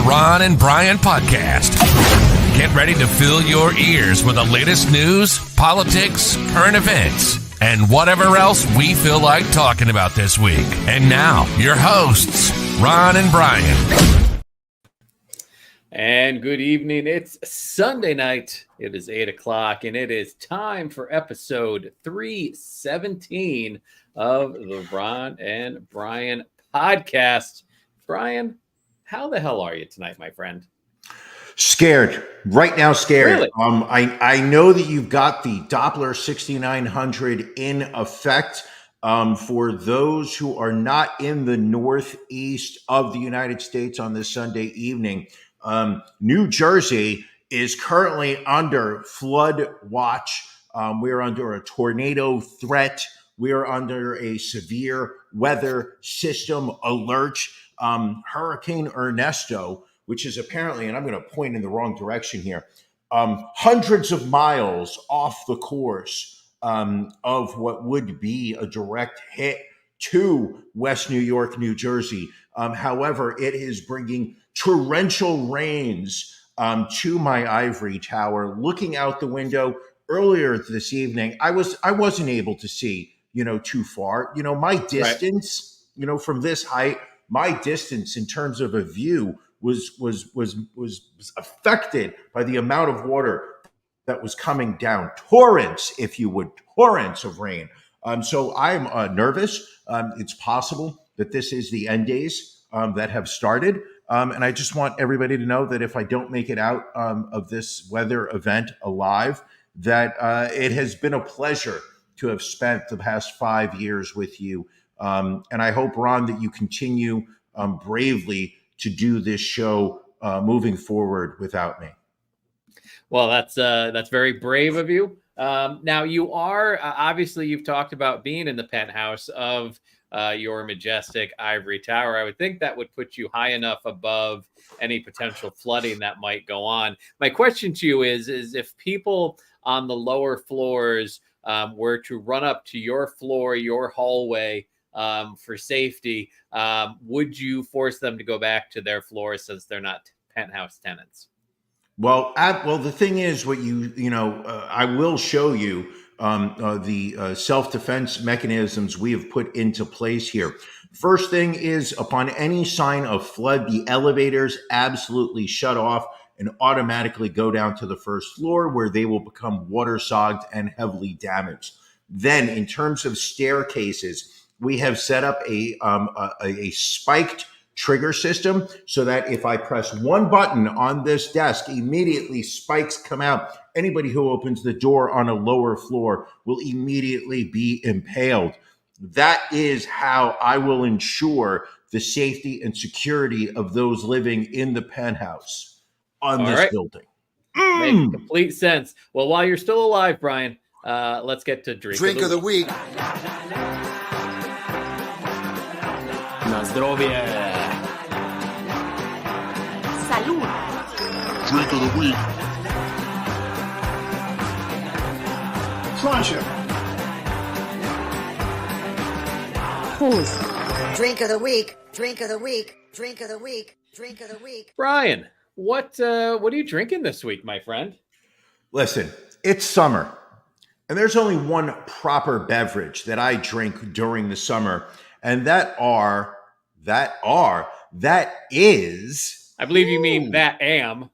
Ron and Brian podcast. Get ready to fill your ears with the latest news, politics, current events, and whatever else we feel like talking about this week. And now, your hosts, Ron and Brian. And good evening. It's Sunday night. It is 8 o'clock, and it is time for episode 317 of the Ron and Brian podcast. Brian, how the hell are you tonight, my friend? Scared. Right now, scared. Really? I know that you've got the Doppler 6900 in effect. For those who are not in the northeast of the United States on this Sunday evening, New Jersey is currently under flood watch. We're under a tornado threat. We're under a severe weather system alert. Hurricane Ernesto, which is apparently, and I'm going to point in the wrong direction here, hundreds of miles off the course of what would be a direct hit to West New York, New Jersey. However, it is bringing torrential rains to my ivory tower. Looking out the window earlier this evening, I wasn't able to see, too far. My distance, right, from this height, my distance in terms of a view was affected by the amount of water that was coming down. Torrents, if you would, torrents of rain. So I'm nervous. It's possible that this is the end days that have started. And I just want everybody to know that if I don't make it out of this weather event alive, that it has been a pleasure to have spent the past 5 years with you. And I hope, Ron, that you continue bravely to do this show moving forward without me. Well, that's very brave of you. Now, you are, obviously, you've talked about being in the penthouse of your majestic ivory tower. I would think that would put you high enough above any potential flooding that might go on. My question to you is if people on the lower floors were to run up to your floor, your hallway, for safety, would you force them to go back to their floor since they're not penthouse tenants? Well, the thing is, what I will show you the self-defense mechanisms we have put into place here. First thing is, upon any sign of flood, the elevators absolutely shut off and automatically go down to the first floor, where they will become waterlogged and heavily damaged. Then, in terms of staircases, we have set up a spiked trigger system so that if I press one button on this desk, immediately spikes come out. Anybody who opens the door on a lower floor will immediately be impaled. That is how I will ensure the safety and security of those living in the penthouse on this building. Makes complete sense. Well, while you're still alive, Brian, let's get to drink of the week. Na zdrowie. Salud. Drink of the week. Pleasure. Pause. Drink of the week. Drink of the week. Drink of the week. Drink of the week. Brian, what are you drinking this week, my friend? Listen, it's summer, and there's only one proper beverage that I drink during the summer, and that is. I believe you mean that am.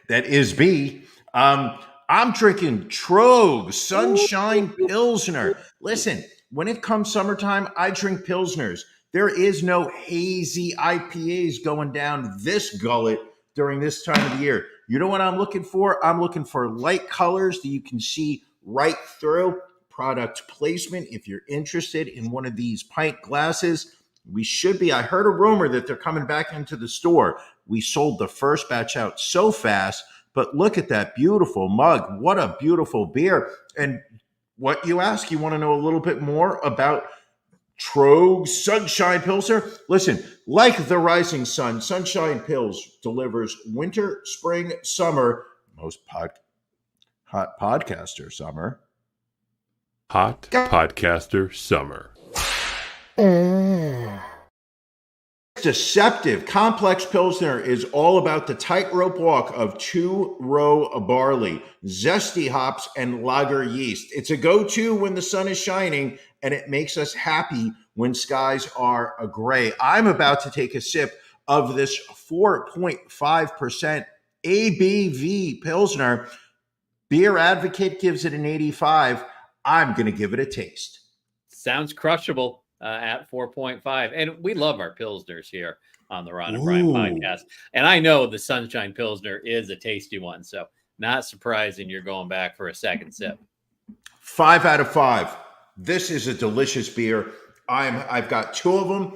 That is B. I'm drinking Trogue Sunshine Pilsner. Listen, when it comes summertime, I drink Pilsners. There is no hazy IPAs going down this gullet during this time of the year. You know what I'm looking for? I'm looking for light colors that you can see right through. Product placement. If you're interested in one of these pint glasses, we should be. I heard a rumor that they're coming back into the store. We sold the first batch out so fast, but look at that beautiful mug. What a beautiful beer. And what you ask, you want to know a little bit more about Trogue Sunshine Pilsner? Listen, like the rising sun, Sunshine Pils delivers winter, spring, summer, most hot podcaster summer. Hot podcaster summer. Deceptive. Complex Pilsner is all about the tightrope walk of two-row barley, zesty hops, and lager yeast. It's a go-to when the sun is shining, and it makes us happy when skies are gray. I'm about to take a sip of this 4.5% ABV Pilsner. Beer Advocate gives it an 85. I'm going to give it a taste. Sounds crushable at 4.5. And we love our Pilsners here on the Ron and Brian podcast. And I know the Sunshine Pilsner is a tasty one. So not surprising you're going back for a second sip. 5 out of 5. This is a delicious beer. I've got two of them.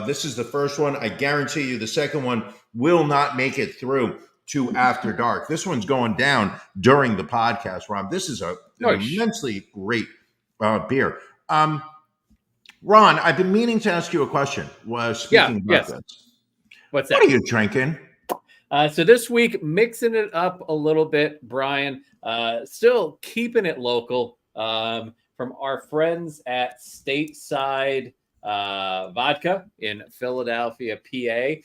This is the first one. I guarantee you the second one will not make it through to After Dark. This one's going down during the podcast, Rob. This is an immensely great beer. Ron, I've been meaning to ask you a question. Speaking about this. What's that? What are you drinking? So this week, mixing it up a little bit, Brian, still keeping it local from our friends at Stateside Vodka in Philadelphia, PA.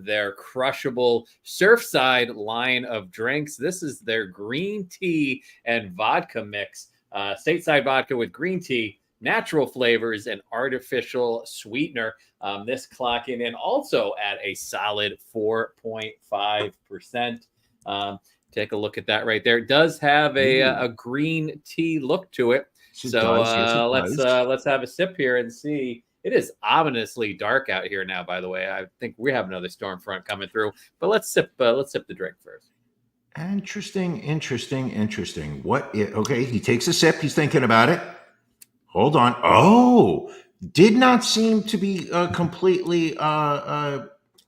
Their crushable Surfside line of drinks. This is their green tea and vodka mix. Stateside Vodka with green tea, natural flavors, and artificial sweetener. This clocking in also at a solid 4.5%. Take a look at that right there. It does have a green tea look to it. Let's have a sip here and see. It is ominously dark out here now, by the way. I think we have another storm front coming through. But let's sip the drink first. Interesting. Okay, he takes a sip. He's thinking about it. Hold on. Oh, did not seem to be completely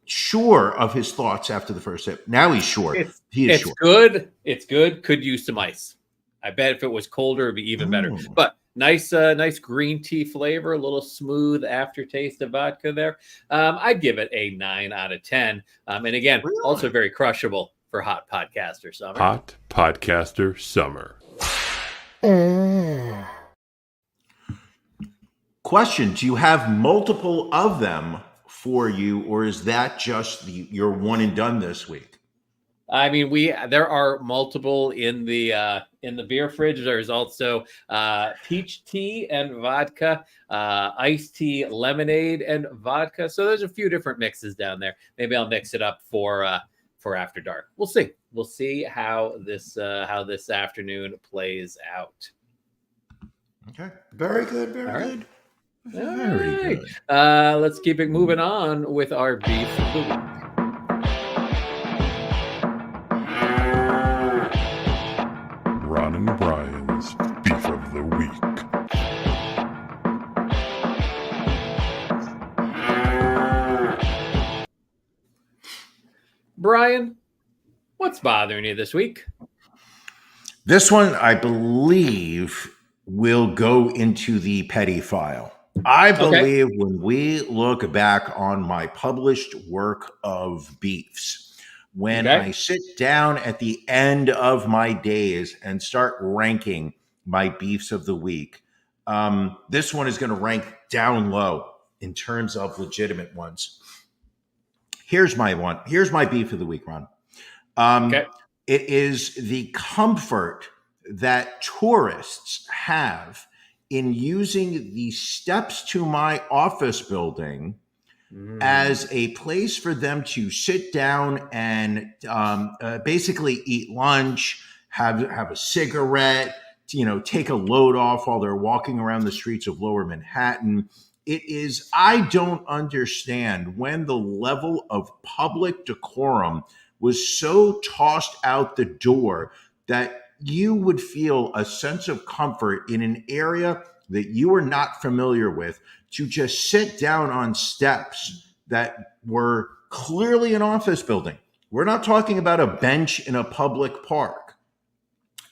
sure of his thoughts after the first sip. Now he's sure. He is sure. Good. It's good. Could use some ice. I bet if it was colder, it'd be even better. But nice green tea flavor, a little smooth aftertaste of vodka there. I'd give it a 9 out of 10. And again, also very crushable for Hot Podcaster Summer. Hot Podcaster Summer. Question, do you have multiple of them for you, or is that just your one and done this week? I mean, there are multiple in the beer fridge. There's also peach tea and vodka, iced tea, lemonade, and vodka. So there's a few different mixes down there. Maybe I'll mix it up for After Dark. We'll see. We'll see how this afternoon plays out. Okay. Very good. Very good. Let's keep it moving on with our beef of the week. Ron and Brian's Beef of the Week. Brian, what's bothering you this week? This one, I believe, will go into the petty file. I believe when we look back on my published work of beefs, when I sit down at the end of my days and start ranking my beefs of the week, this one is going to rank down low in terms of legitimate ones. Here's my one. Here's my beef of the week, Ron. It is the comfort that tourists have in using the steps to my office building as a place for them to sit down and basically eat lunch, have a cigarette, take a load off while they're walking around the streets of Lower Manhattan. I don't understand when the level of public decorum was so tossed out the door that you would feel a sense of comfort in an area that you are not familiar with to just sit down on steps that were clearly an office building. We're not talking about a bench in a public park.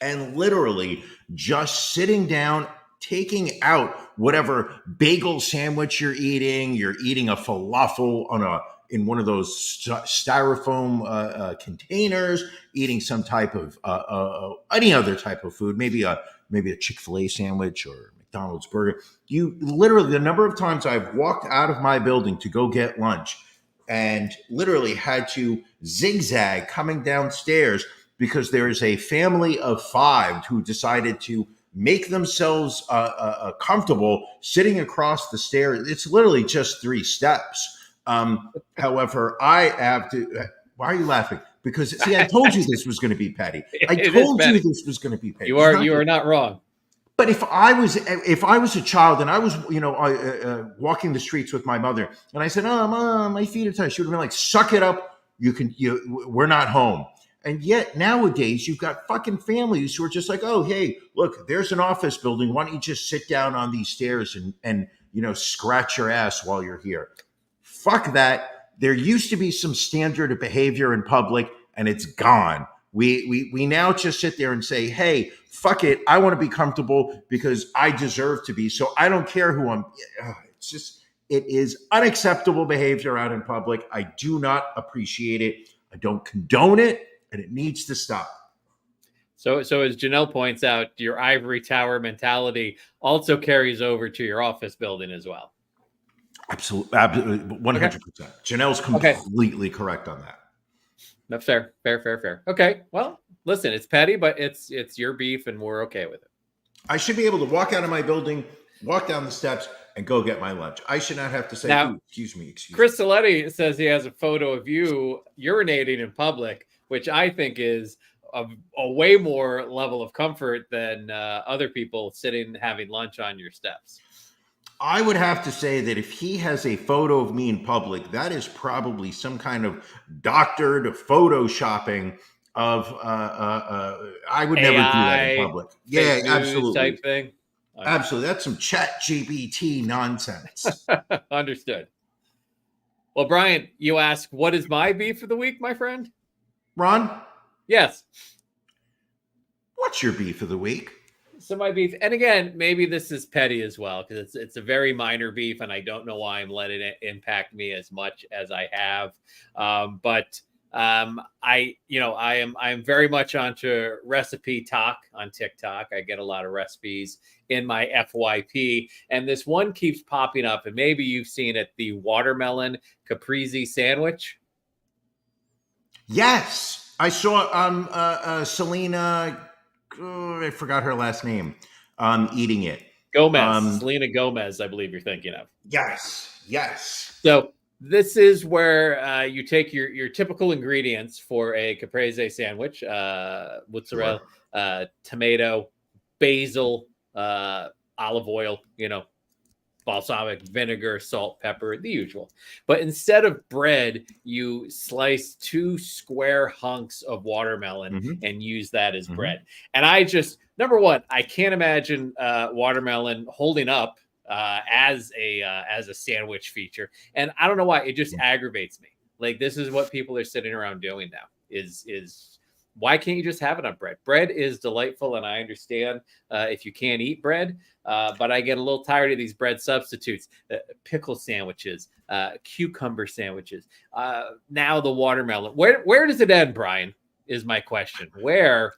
And literally just sitting down, taking out whatever bagel sandwich you're eating a falafel in one of those styrofoam containers, eating some type of any other type of food, maybe a Chick-fil-A sandwich or McDonald's burger. You literally, the number of times I've walked out of my building to go get lunch and literally had to zigzag coming downstairs because there is a family of 5 who decided to make themselves comfortable sitting across the stairs. It's literally just 3 steps. However, I have to. Why are you laughing? Because see, I told you this was going to be petty. I told you this was going to be petty. You are not wrong. But if I was a child and I was, walking the streets with my mother, and I said, "Oh, Mom, my feet are tired," she would have been like, "Suck it up. We're not home." And yet nowadays you've got fucking families who are just like, "Oh, hey, look, there's an office building. Why don't you just sit down on these stairs and scratch your ass while you're here?" Fuck that. There used to be some standard of behavior in public, and it's gone. We now just sit there and say, "Hey, fuck it. I want to be comfortable because I deserve to be. So I don't care who I'm." It is unacceptable behavior out in public. I do not appreciate it. I don't condone it, and it needs to stop. So as Janelle points out, your ivory tower mentality also carries over to your office building as well. Absolutely, 100%. Janelle's completely correct on that. That's fair. Okay, well, listen, it's petty, but it's your beef, and we're okay with it. I should be able to walk out of my building, walk down the steps, and go get my lunch. I should not have to say, now, excuse me. Chris Saletti says he has a photo of you urinating in public, which I think is a way more level of comfort than other people sitting having lunch on your steps. I would have to say that if he has a photo of me in public, that is probably some kind of doctored photoshopping of I would never do that in public. Yeah, absolutely. Type thing. Absolutely. That's some chat GPT nonsense. Understood. Well, Brian, you ask, what is my beef of the week, my friend? Ron? Yes. What's your beef of the week? So my beef, and again, maybe this is petty as well, because it's a very minor beef, and I don't know why I'm letting it impact me as much as I have. But I am very much onto recipe talk on TikTok. I get a lot of recipes in my FYP, and this one keeps popping up, and maybe you've seen it: the watermelon caprese sandwich. Yes, I saw Selena. I forgot her last name. Eating it. Gomez, Selena Gomez, I believe you're thinking of. Yes. So this is where you take your typical ingredients for a caprese sandwich: mozzarella, tomato, basil, olive oil, balsamic vinegar, salt, pepper, the usual. But instead of bread, you slice 2 square hunks of watermelon and use that as bread. And I just, number one, I can't imagine watermelon holding up as a sandwich feature. And I don't know why, it just aggravates me. Like, this is what people are sitting around doing now is why can't you just have it on bread? Bread is delightful, and I understand if you can't eat bread, but I get a little tired of these bread substitutes, pickle sandwiches, cucumber sandwiches. Now the watermelon. Where does it end, Brian, is my question. Where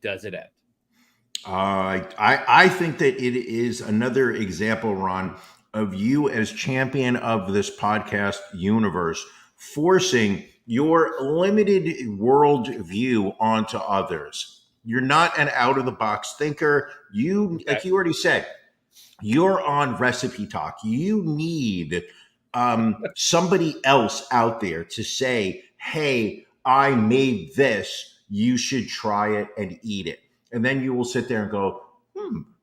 does it end? I think that it is another example, Ron, of you as champion of this podcast universe forcing your limited world view onto others. You're not an out of the box thinker. Like you already said, you're on recipe talk. You need somebody else out there to say, "Hey, I made this. You should try it and eat it." And then you will sit there and go,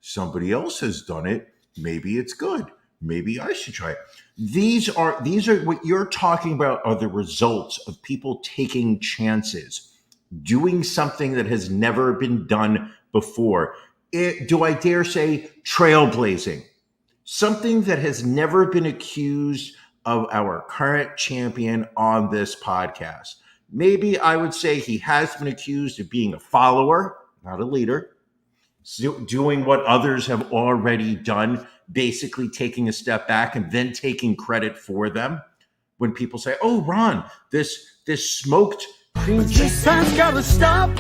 somebody else has done it. Maybe it's good. Maybe I should try it. These are what you're talking about are the results of people taking chances, doing something that has never been done before. Do I dare say trailblazing? Something that has never been accused of our current champion on this podcast. Maybe I would say he has been accused of being a follower, not a leader, doing what others have already done, basically taking a step back and then taking credit for them. When people say, "Oh, Ron, this smoked cream cheese gotta stop."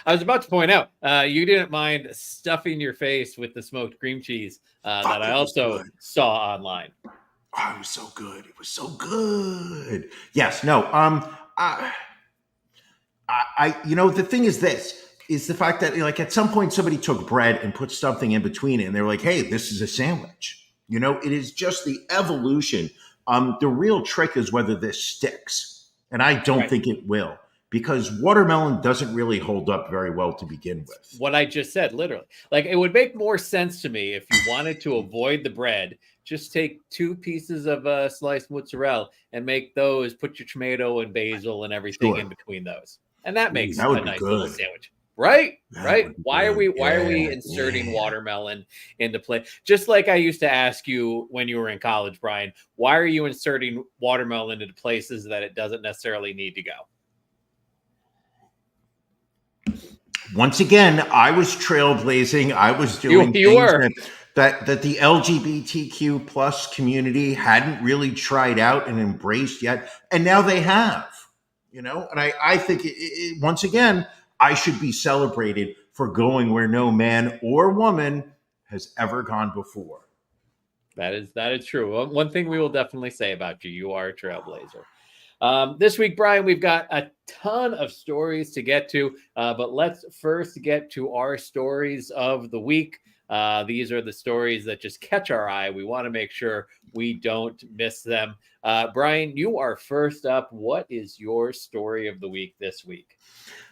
I was about to point out, you didn't mind stuffing your face with the smoked cream cheese that I also saw online. Oh, it was so good. It was so good. Yes. No. The thing is this. Is the fact that like at some point somebody took bread and put something in between it and they're like, hey, this is a sandwich. It is just the evolution. The real trick is whether this sticks. And I don't Right. think it will, because watermelon doesn't really hold up very well to begin with. What I just said, literally. Like, it would make more sense to me if you wanted to avoid the bread, just take 2 pieces of sliced mozzarella and make those, put your tomato and basil and everything Sure. in between those. And that makes that would a be nice good. little sandwich. Right? That Right? would be Why are good. we inserting watermelon into play? Just like I used to ask you when you were in college, Brian, why are you inserting watermelon into places that it doesn't necessarily need to go? Once again, I was trailblazing. I was doing You were. things that the LGBTQ plus community hadn't really tried out and embraced yet, and now they have. And I think once again, I should be celebrated for going where no man or woman has ever gone before. That is true. One thing we will definitely say about you: you are a trailblazer. This week, Brian, we've got a ton of stories to get to, but let's first get to our stories of the week. These are the stories that just catch our eye. We want to make sure we don't miss them. Brian, you are first up. What is your story of the week this week?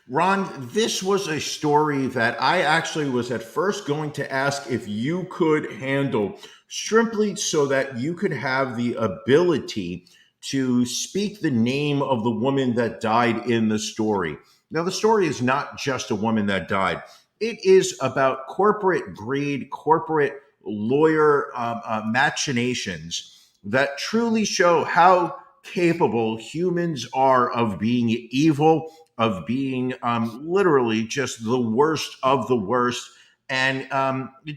Ron, this was a story that I actually was at first going to ask if you could handle, simply so that you could have the ability to speak the name of the woman that died in the story. Now, the story is not just a woman that died. It is about corporate greed, corporate lawyer machinations that truly show how capable humans are of being evil, of being literally just the worst of the worst, and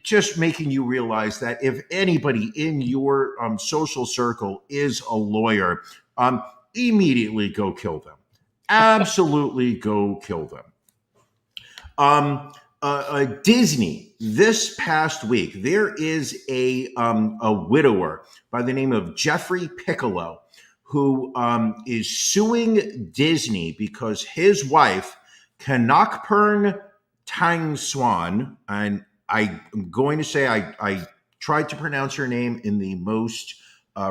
just making you realize that if anybody in your social circle is a lawyer, immediately go kill them. Absolutely go kill them. Disney, this past week, there is a widower by the name of Jeffrey Piccolo who is suing Disney because his wife, Kanokpern Tang Swan, and I'm going to say I tried to pronounce her name in the most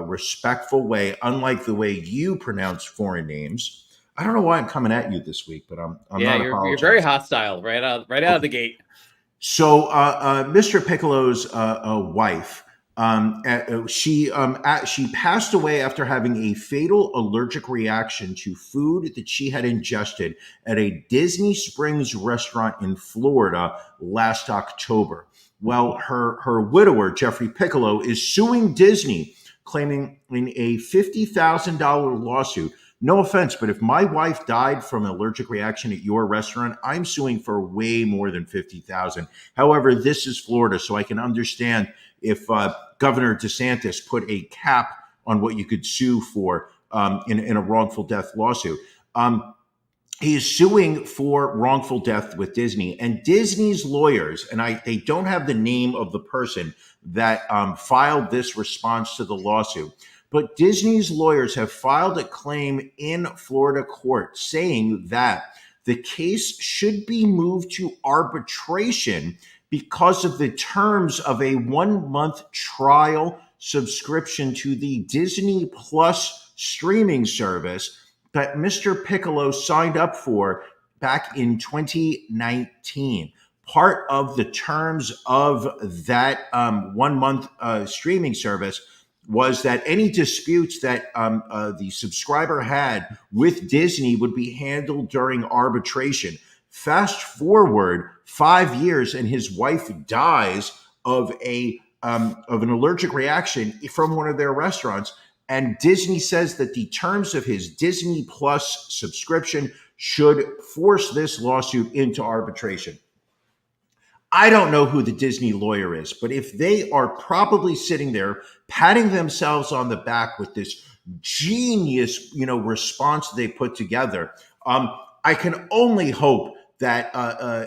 respectful way, unlike the way you pronounce foreign names. I don't know why I'm coming at you this week, but I'm not apologizing. You're very hostile right out of the gate. So, Mr. Piccolo's wife, she passed away after having a fatal allergic reaction to food that she had ingested at a Disney Springs restaurant in Florida last October. Well, her widower, Jeffrey Piccolo, is suing Disney, claiming in a $50,000 lawsuit. No offense, but if my wife died from an allergic reaction at your restaurant, I'm suing for way more than $50,000. However, this is Florida, so I can understand if Governor DeSantis put a cap on what you could sue for in a wrongful death lawsuit. He is suing for wrongful death with Disney, and Disney's lawyers, and they don't have the name of the person that filed this response to the lawsuit, but Disney's lawyers have filed a claim in Florida court saying that the case should be moved to arbitration because of the terms of a 1-month trial subscription to the Disney Plus streaming service that Mr. Piccolo signed up for back in 2019. Part of the terms of that 1-month streaming service was that any disputes that the subscriber had with Disney would be handled during arbitration. Fast forward 5 years, and his wife dies of an allergic reaction from one of their restaurants. And Disney says that the terms of his Disney Plus subscription should force this lawsuit into arbitration. I don't know who the Disney lawyer is, but if they are probably sitting there patting themselves on the back with this genius, response they put together, I can only hope that,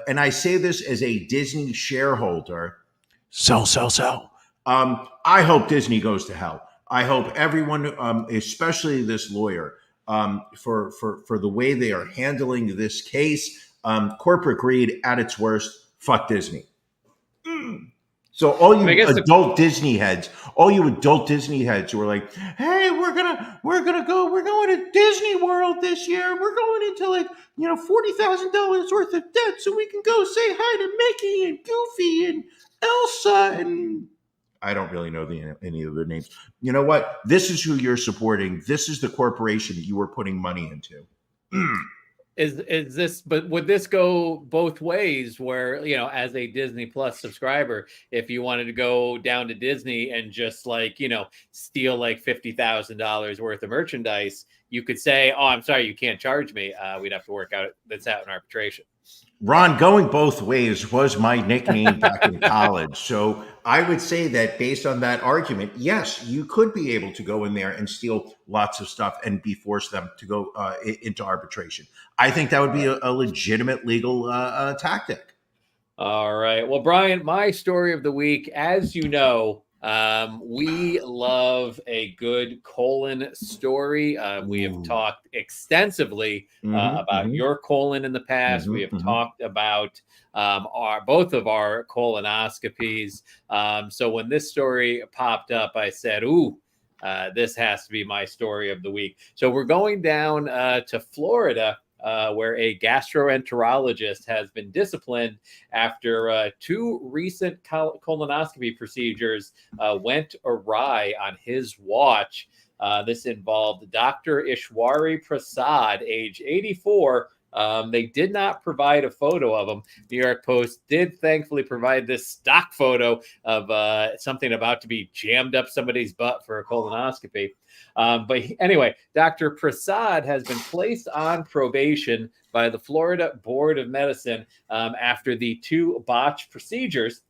and I say this as a Disney shareholder, sell. I hope Disney goes to hell. I hope everyone, especially this lawyer, for the way they are handling this case. Corporate greed at its worst. Fuck Disney. So all I you guess adult Disney heads, who are like, "Hey, we're going to Disney World this year. We're going into like $40,000 worth of debt, so we can go say hi to Mickey and Goofy and Elsa and I don't really know any of their names. You know what? This is who you're supporting. This is the corporation you are putting money into." Is this, but would this go both ways where, as a Disney Plus subscriber, if you wanted to go down to Disney and just steal like $50,000 worth of merchandise, you could say, "Oh, I'm sorry, you can't charge me. We'd have to work out that's out in arbitration." Ron, going both ways was my nickname back in college. So I would say that based on that argument, yes, you could be able to go in there and steal lots of stuff and be forced them to go into arbitration. I think that would be a legitimate legal tactic. All right. Well, Brian, my story of the week, as you know, we love a good colon story. We have talked extensively about your colon in the past. We have talked about both of our colonoscopies. So when this story popped up, I said, "Ooh, this has to be my story of the week." So we're going down to Florida. Where a gastroenterologist has been disciplined after two recent colonoscopy procedures went awry on his watch. This involved Dr. Ishwari Prasad, age 84. They did not provide a photo of him. New York Post did thankfully provide this stock photo of something about to be jammed up somebody's butt for a colonoscopy. But anyway, Dr. Prasad has been placed on probation by the Florida Board of Medicine after the two botched procedures.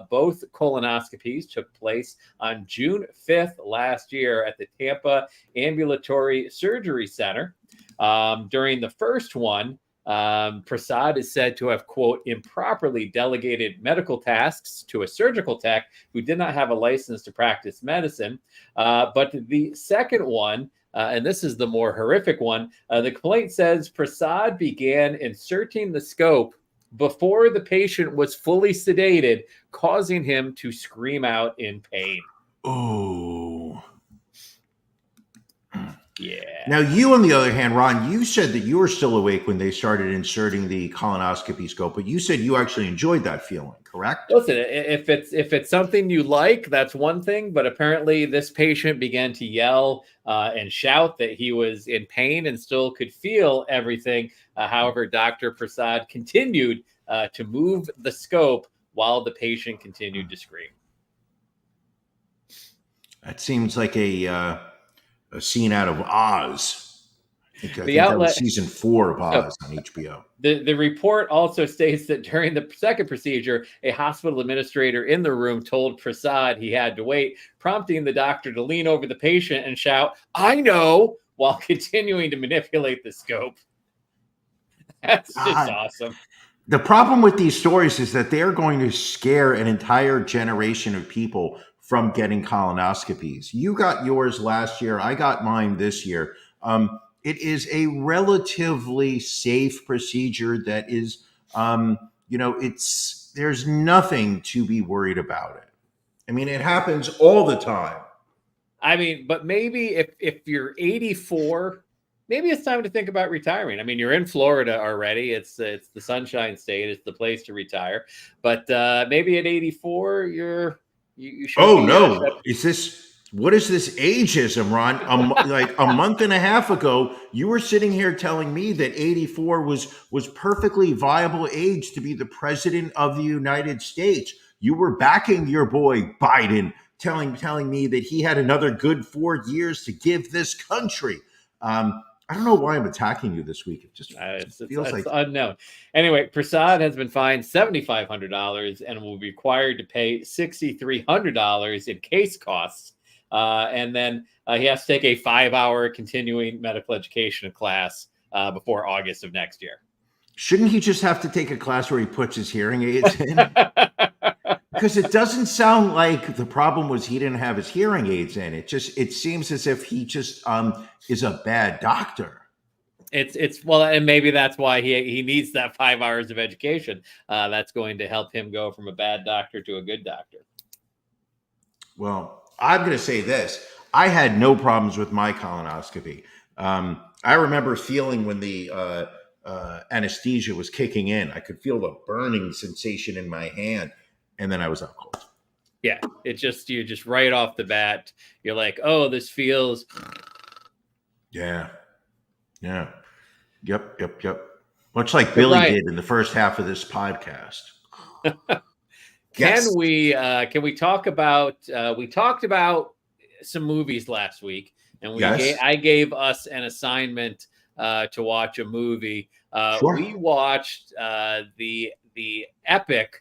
Both colonoscopies took place on June 5th last year at the Tampa Ambulatory Surgery Center. During the first one, Prasad is said to have, quote, improperly delegated medical tasks to a surgical tech who did not have a license to practice medicine. But the second one, and this is the more horrific one, the complaint says Prasad began inserting the scope before the patient was fully sedated, causing him to scream out in pain. Oh. Yeah. Now, you, on the other hand, Ron, you said that you were still awake when they started inserting the colonoscopy scope, but you said you actually enjoyed that feeling, correct? Listen, if it's something you like, that's one thing. But apparently, this patient began to yell and shout that he was in pain and still could feel everything. However, Dr. Prasad continued to move the scope while the patient continued to scream. That seems like a scene out of Oz. I think The that outlet was season 4 of Oz on HBO. The report also states that during the second procedure, a hospital administrator in the room told Prasad he had to wait, prompting the doctor to lean over the patient and shout, "I know," while continuing to manipulate the scope. That's just awesome. The problem with these stories is that they're going to scare an entire generation of people from getting colonoscopies. You got yours last year. I got mine this year. It is a relatively safe procedure that is, there's nothing to be worried about it. I mean, it happens all the time. I mean, but maybe if you're 84, maybe it's time to think about retiring. I mean, you're in Florida already. It's the Sunshine State. It's the place to retire. But maybe at 84, you should. Oh no! What is this ageism, Ron? Like a month and a half ago, you were sitting here telling me that 84 was perfectly viable age to be the president of the United States. You were backing your boy Biden, telling me that he had another good 4 years to give this country. I don't know why I'm attacking you this week. It just feels like unknown. Anyway, Prasad has been fined $7,500 and will be required to pay $6,300 in case costs. And then he has to take a 5-hour continuing medical education class before August of next year. Shouldn't he just have to take a class where he puts his hearing aids in? because it doesn't sound like the problem was he didn't have his hearing aids in. It seems as if he just is a bad doctor. It's well, and maybe that's why he needs that 5 hours of education. That's going to help him go from a bad doctor to a good doctor. Well, I'm going to say this. I had no problems with my colonoscopy. I remember feeling when the anesthesia was kicking in, I could feel the burning sensation in my hand, and then I was out cold. Yeah, you're just right off the bat, you're like, oh, this feels. Yeah. Yep. Much like Billy did in the first half of this podcast. Can we talk about? We talked about some movies last week, and I gave us an assignment to watch a movie. Sure. We watched the epic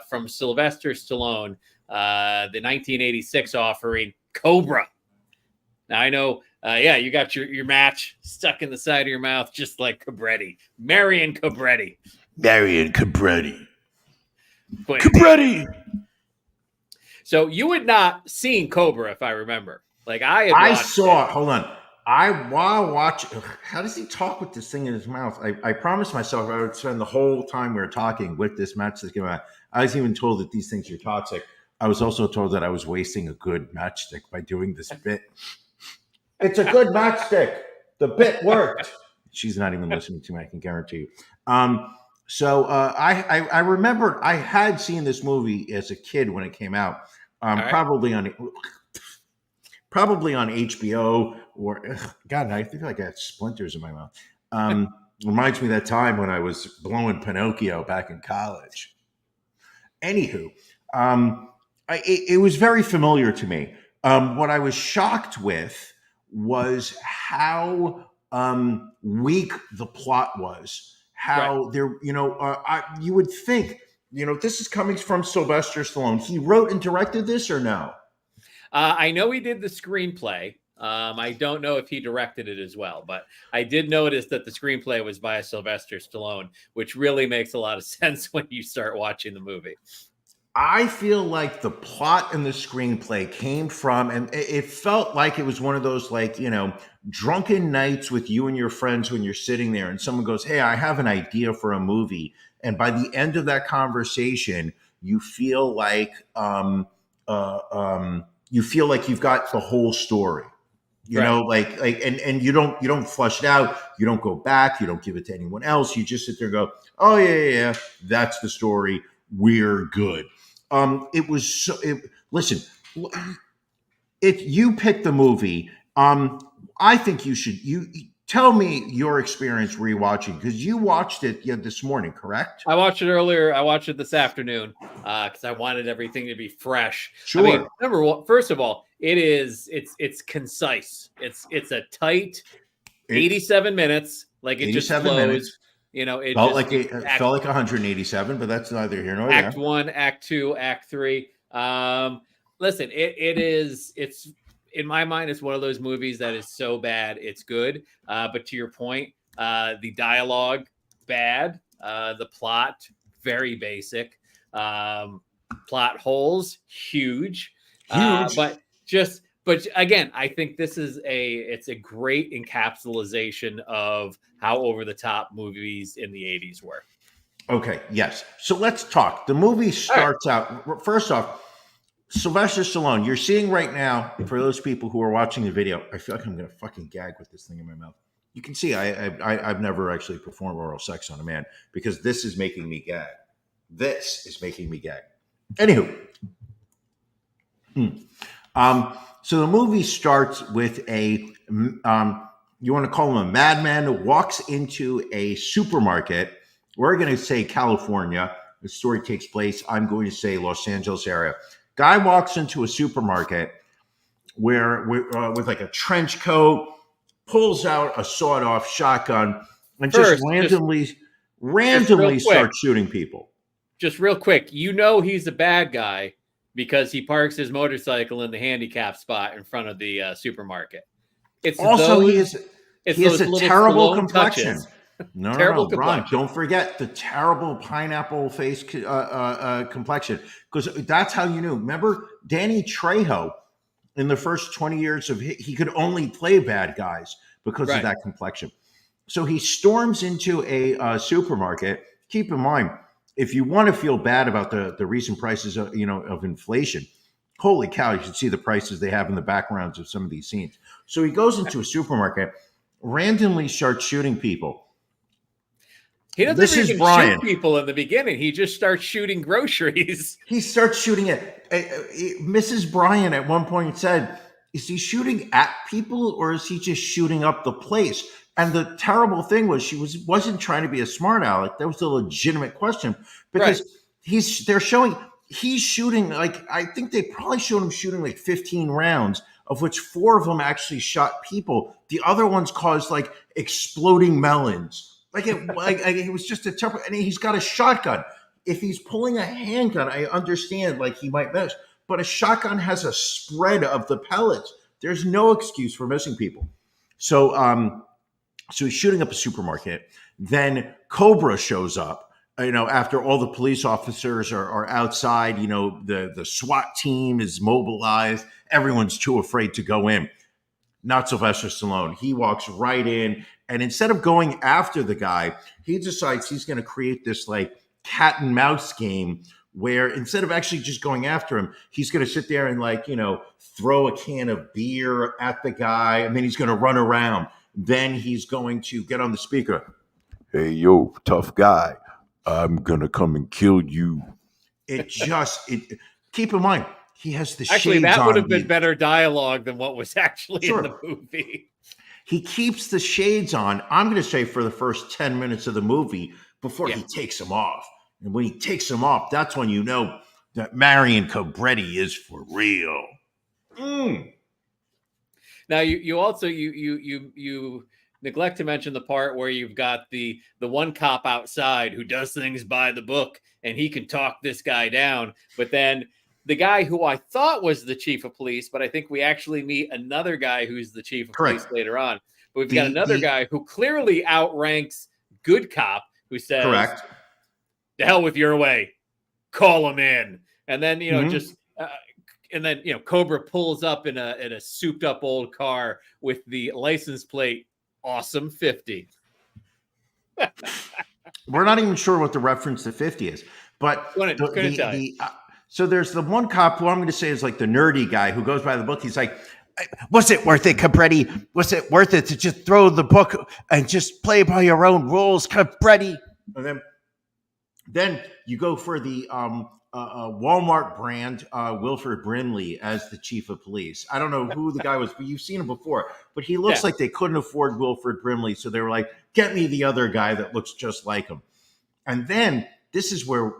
from Sylvester Stallone, the 1986 offering, Cobra. Now I know, you got your match stuck in the side of your mouth, just like Cabretti, Marion Cabretti. So you had not seen Cobra, if I remember. Like I saw it. Hold on. While watching, how does he talk with this thing in his mouth? I promised myself I would spend the whole time we were talking with this matchstick in my mouth. I was even told that these things are toxic. I was also told that I was wasting a good matchstick by doing this bit. It's a good matchstick. The bit worked. She's not even listening to me, I can guarantee you. So I remembered I had seen this movie as a kid when it came out. Probably on HBO or God, I feel like I had splinters in my mouth. Reminds me of that time when I was blowing Pinocchio back in college. Anywho, it was very familiar to me. What I was shocked with was how weak the plot was. How there, you would think, this is coming from Sylvester Stallone. He wrote and directed this, or no? I know he did the screenplay. I don't know if he directed it as well, but I did notice that the screenplay was by Sylvester Stallone, which really makes a lot of sense when you start watching the movie. I feel like the plot and the screenplay came from, and it felt like it was one of those, drunken nights with you and your friends when you're sitting there and someone goes, hey, I have an idea for a movie. And by the end of that conversation, you feel like you've got the whole story, and you don't flush it out. You don't go back. You don't give it to anyone else. You just sit there and go, oh yeah. That's the story. We're good. Listen, if you pick the movie, I think you tell me your experience rewatching, because you watched it this morning, correct? I watched it earlier. I watched it this afternoon because I wanted everything to be fresh. Sure. I mean, first of all, it's concise. It's a tight 87 minutes. Like it just flows. Minutes. It felt like 187, but that's neither here nor there. Act 1, Act 2, Act 3. Listen, it's in my mind, it's one of those movies that is so bad it's good. But to your point, the dialogue bad, the plot very basic, plot holes huge. But again, I think this is it's a great encapsulation of how over the top movies in the 80s were. Okay, yes. So let's talk. The movie starts out, first off, Sylvester Stallone, you're seeing right now, for those people who are watching the video, I feel like I'm going to fucking gag with this thing in my mouth. You can see I've never actually performed oral sex on a man because this is making me gag. This is making me gag. Anywho. So the movie starts with you want to call him a madman who walks into a supermarket. We're going to say California. The story takes place, I'm going to say Los Angeles area. Guy walks into a supermarket with like a trench coat, pulls out a sawed-off shotgun, and just randomly starts shooting people. Just real quick, he's a bad guy because he parks his motorcycle in the handicap spot in front of the supermarket. He has a terrible complexion. No, Terrible no, no, Ron, complexion. don't forget the terrible pineapple face complexion, because that's how you knew. Remember Danny Trejo in the first 20 years of he could only play bad guys because of Right. that complexion. So he storms into a supermarket. Keep in mind, if you want to feel bad about the recent prices of inflation, holy cow, you should see the prices they have in the backgrounds of some of these scenes. So he goes into a supermarket, randomly starts shooting people. He doesn't Mrs. even Bryan. shoot people in the beginning. He just starts shooting groceries. He starts shooting it. Mrs. Bryan at one point said, is he shooting at people or is he just shooting up the place? And the terrible thing was she wasn't trying to be a smart aleck. That was a legitimate question because they're showing he's shooting, like, I think they probably showed him shooting like 15 rounds, of which 4 of them actually shot people. The other ones caused like exploding melons. It was just a terrible, and he's got a shotgun. If he's pulling a handgun, I understand like he might miss, but a shotgun has a spread of the pellets. There's no excuse for missing people. So he's shooting up a supermarket. Then Cobra shows up, after all the police officers are outside, the SWAT team is mobilized. Everyone's too afraid to go in. Not Sylvester Stallone. He walks right in, and instead of going after the guy, he decides he's going to create this like cat and mouse game where instead of actually just going after him, he's going to sit there and throw a can of beer at the guy, and then he's going to run around. Then he's going to get on the speaker. Hey, yo, tough guy. I'm going to come and kill you. Keep in mind, he has the Actually, shades that on. would have been better dialogue than what was actually in the movie. He keeps the shades on, I'm going to say, for the first 10 minutes of the movie before he takes them off. And when he takes them off, that's when you know that Marion Cobretti is for real. Now, you also you neglect to mention the part where you've got the one cop outside who does things by the book, and he can talk this guy down. But then the guy who I thought was the chief of police, but I think we actually meet another guy who's the chief of police later on. But we've got another guy who clearly outranks good cop, who says, correct, "The hell with your way, call him in." And then Cobra pulls up in a souped up old car with the license plate Awesome 50. We're not even sure what the reference to 50 is, but so there's the one cop who I'm going to say is like the nerdy guy who goes by the book. He's like, was it worth it, Cobretti? Was it worth it to just throw the book and just play by your own rules, Cobretti? And then you go for the Walmart brand Wilford Brimley as the chief of police. I don't know who the guy was, but you've seen him before. But he looks like they couldn't afford Wilford Brimley, so they were like, get me the other guy that looks just like him. And then this is where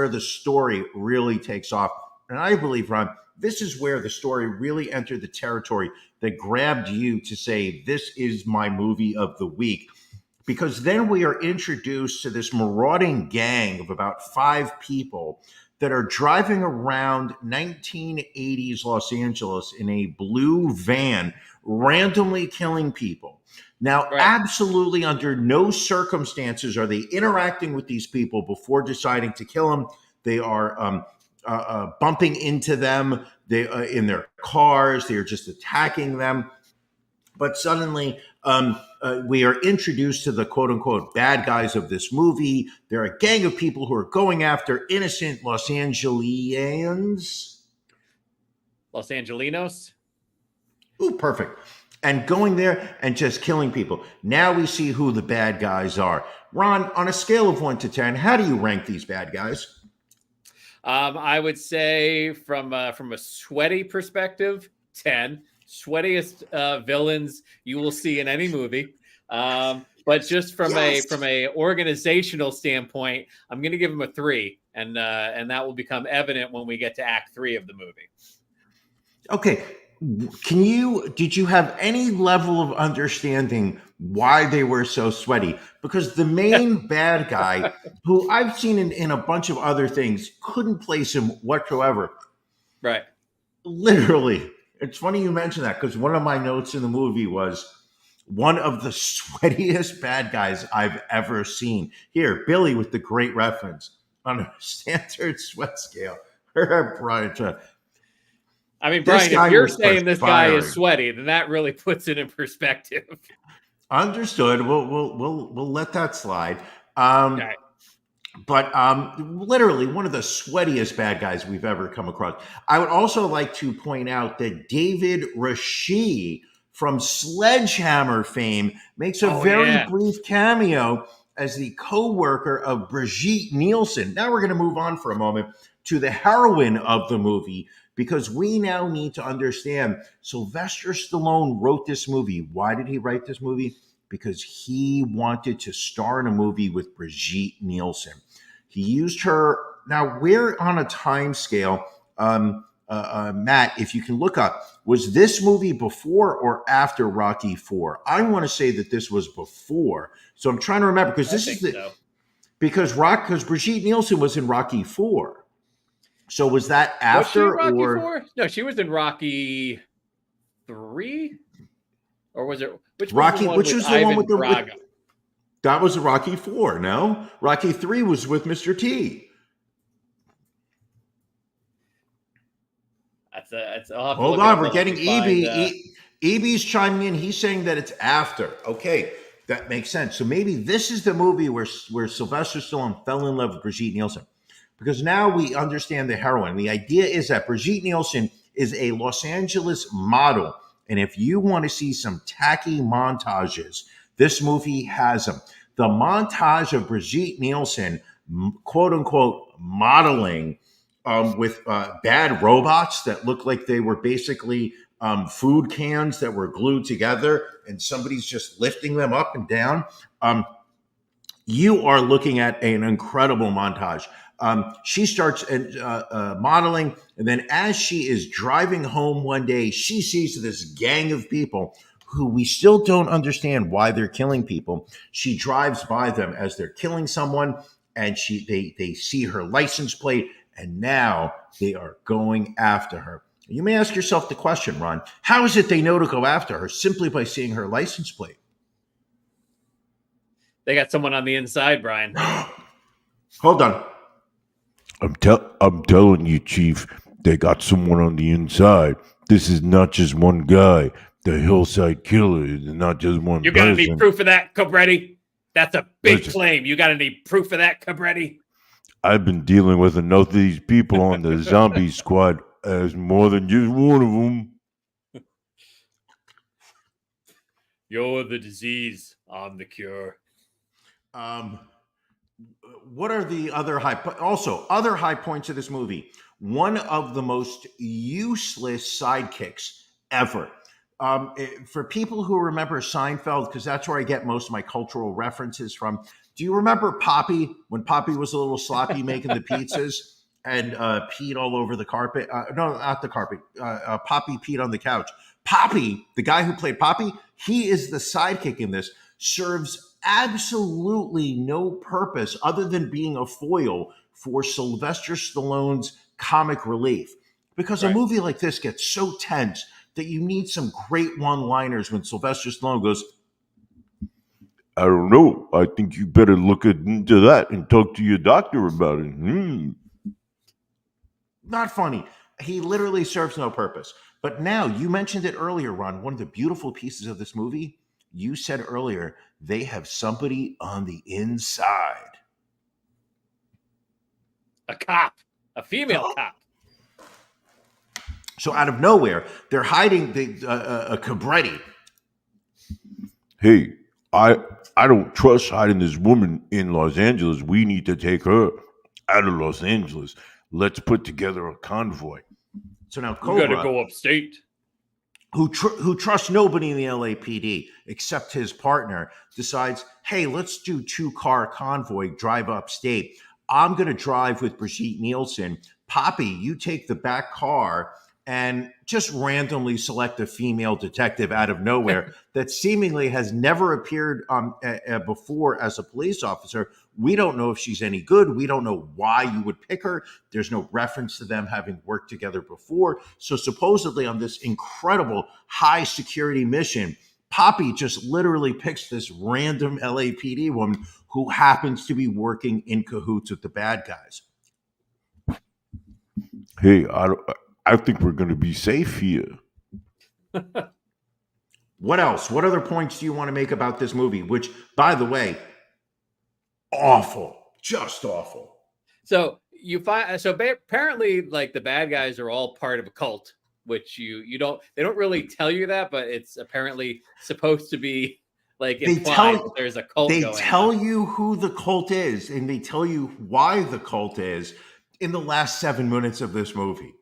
the story really takes off. And I believe, Ron, this is where the story really entered the territory that grabbed you to say, this is my movie of the week. Because then we are introduced to this marauding gang of about 5 people that are driving around 1980s Los Angeles in a blue van, randomly killing people. Now, absolutely under no circumstances are they interacting with these people before deciding to kill them. They are bumping into them in their cars. They are just attacking them. But suddenly, we are introduced to the quote-unquote bad guys of this movie. They're a gang of people who are going after innocent Los Angelinos. Los Angelinos? Ooh, perfect. And going there and just killing people. Now we see who the bad guys are. Ron, on a scale of 1 to 10, how do you rank these bad guys? I would say from a sweaty perspective, 10. Sweatiest villains you will see in any movie. But just from a organizational standpoint, I'm going to give him a 3, and that will become evident when we get to Act 3 of the movie. Okay. Did you have any level of understanding why they were so sweaty? Because the main bad guy, who I've seen in a bunch of other things, couldn't place him whatsoever. Right. Literally. It's funny you mention that, because one of my notes in the movie was one of the sweatiest bad guys I've ever seen. Here, Billy with the great reference on a standard sweat scale. Brian, I mean, this Brian, guy if you're was saying this guy is perspiring. sweaty, then that really puts it in perspective. Understood. We'll let that slide. All right. But literally one of the sweatiest bad guys we've ever come across. I would also like to point out that David Rasheed from Sledgehammer fame makes a very brief cameo as the co-worker of Brigitte Nielsen. Now we're going to move on for a moment to the heroine of the movie, because we now need to understand Sylvester Stallone wrote this movie. Why did he write this movie? Because he wanted to star in a movie with Brigitte Nielsen. He used her. Now we're on a time scale. Matt, if you can look up, was this movie before or after Rocky IV? I want to say that this was before. So I'm trying to remember, because because Brigitte Nielsen was in Rocky IV. So was that after was she in Rocky IV? No, she was in Rocky III, or was it which Rocky? Was which was the one with the Braga? That was a Rocky IV. No, Rocky III was with Mr. T. Hold on, we're getting EB. EB's chiming in. He's saying that it's after. Okay, that makes sense. So maybe this is the movie where Sylvester Stallone fell in love with Brigitte Nielsen, because now we understand the heroine. The idea is that Brigitte Nielsen is a Los Angeles model, and if you want to see some tacky montages, this movie has them. The montage of Brigitte Nielsen, quote unquote, modeling with bad robots that look like they were basically food cans that were glued together, and somebody's just lifting them up and down. You are looking at an incredible montage. She starts modeling, and then as she is driving home one day, she sees this gang of people who we still don't understand why they're killing people. She drives by them as they're killing someone, and they see her license plate, and now they are going after her. You may ask yourself the question, Ron, how is it they know to go after her? Simply by seeing her license plate. They got someone on the inside, Brian. Hold on. I'm telling you, Chief, they got someone on the inside. This is not just one guy. The hillside killer is not just one person. You gotta need proof of that, Cabretti. That's a big claim. You gotta need proof of that, Cabretti. I've been dealing with enough of these people on the zombie squad as more than just one of them. You're the disease. I'm the cure. What are the other other high points of this movie? One of the most useless sidekicks ever. For people who remember Seinfeld, because that's where I get most of my cultural references from. Do you remember Poppy, when Poppy was a little sloppy making the pizzas and peed all over the carpet? No, not the carpet. Poppy peed on the couch. Poppy, the guy who played Poppy, he is the sidekick in this, serves absolutely no purpose other than being a foil for Sylvester Stallone's comic relief. Because a movie like this gets so tense that you need some great one-liners when Sylvester Stallone goes, I don't know. I think you better look into that and talk to your doctor about it. Not funny. He literally serves no purpose. But now, you mentioned it earlier, Ron, one of the beautiful pieces of this movie, you said earlier, they have somebody on the inside. A cop. A female cop. So out of nowhere, they're hiding a Cabretti. Hey, I don't trust hiding this woman in Los Angeles. We need to take her out of Los Angeles. Let's put together a convoy. So now Cobra, we gotta go upstate, who trusts nobody in the LAPD except his partner, decides, hey, let's do 2-car convoy, drive upstate. I'm going to drive with Brigitte Nielsen. Poppy, you take the back car and just randomly select a female detective out of nowhere that seemingly has never appeared before as a police officer. We don't know if she's any good. We don't know why you would pick her. There's no reference to them having worked together before. So supposedly on this incredible high security mission, Poppy just literally picks this random LAPD woman who happens to be working in cahoots with the bad guys. Hey, I think we're going to be safe here. What else? What other points do you want to make about this movie? Which, by the way, awful, just awful. So you find apparently like the bad guys are all part of a cult, which they don't really tell you that, but it's apparently supposed to be like implied that there's a cult going on. They tell you who the cult is, and they tell you why the cult is in the last 7 minutes of this movie.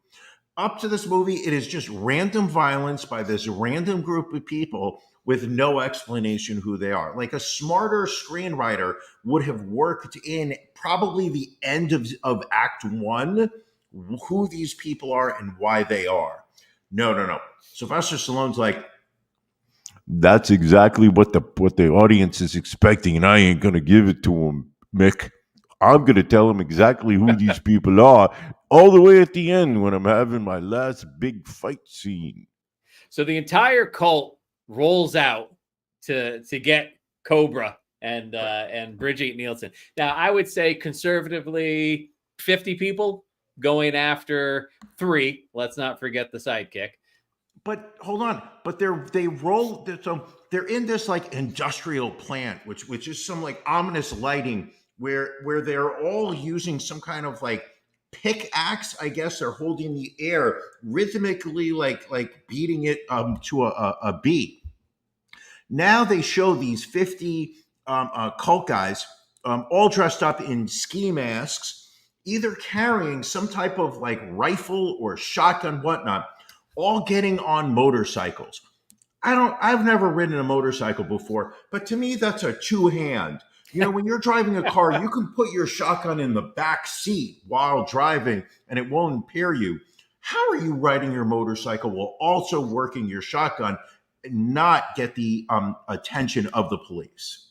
Up to this movie, it is just random violence by this random group of people with no explanation who they are. Like a smarter screenwriter would have worked in probably the end of Act 1 who these people are and why they are. No. Sylvester Stallone's like, that's exactly what the audience is expecting, and I ain't gonna give it to them, Mick. I'm gonna tell them exactly who these people are, all the way at the end when I'm having my last big fight scene. So the entire cult rolls out to get Cobra and Brigitte Nielsen. Now, I would say conservatively 50 people going after 3. Let's not forget the sidekick. But hold on. But they're in this like industrial plant, which is some like ominous lighting where they're all using some kind of like pickaxe. I guess they're holding the air rhythmically, like beating it to a beat. Now they show these 50 cult guys all dressed up in ski masks, either carrying some type of like rifle or shotgun, whatnot, all getting on motorcycles. I've never ridden a motorcycle before, but to me, that's a 2-hand. You know, when you're driving a car, you can put your shotgun in the back seat while driving and it won't impair you. How are you riding your motorcycle while also working your shotgun and not get the attention of the police?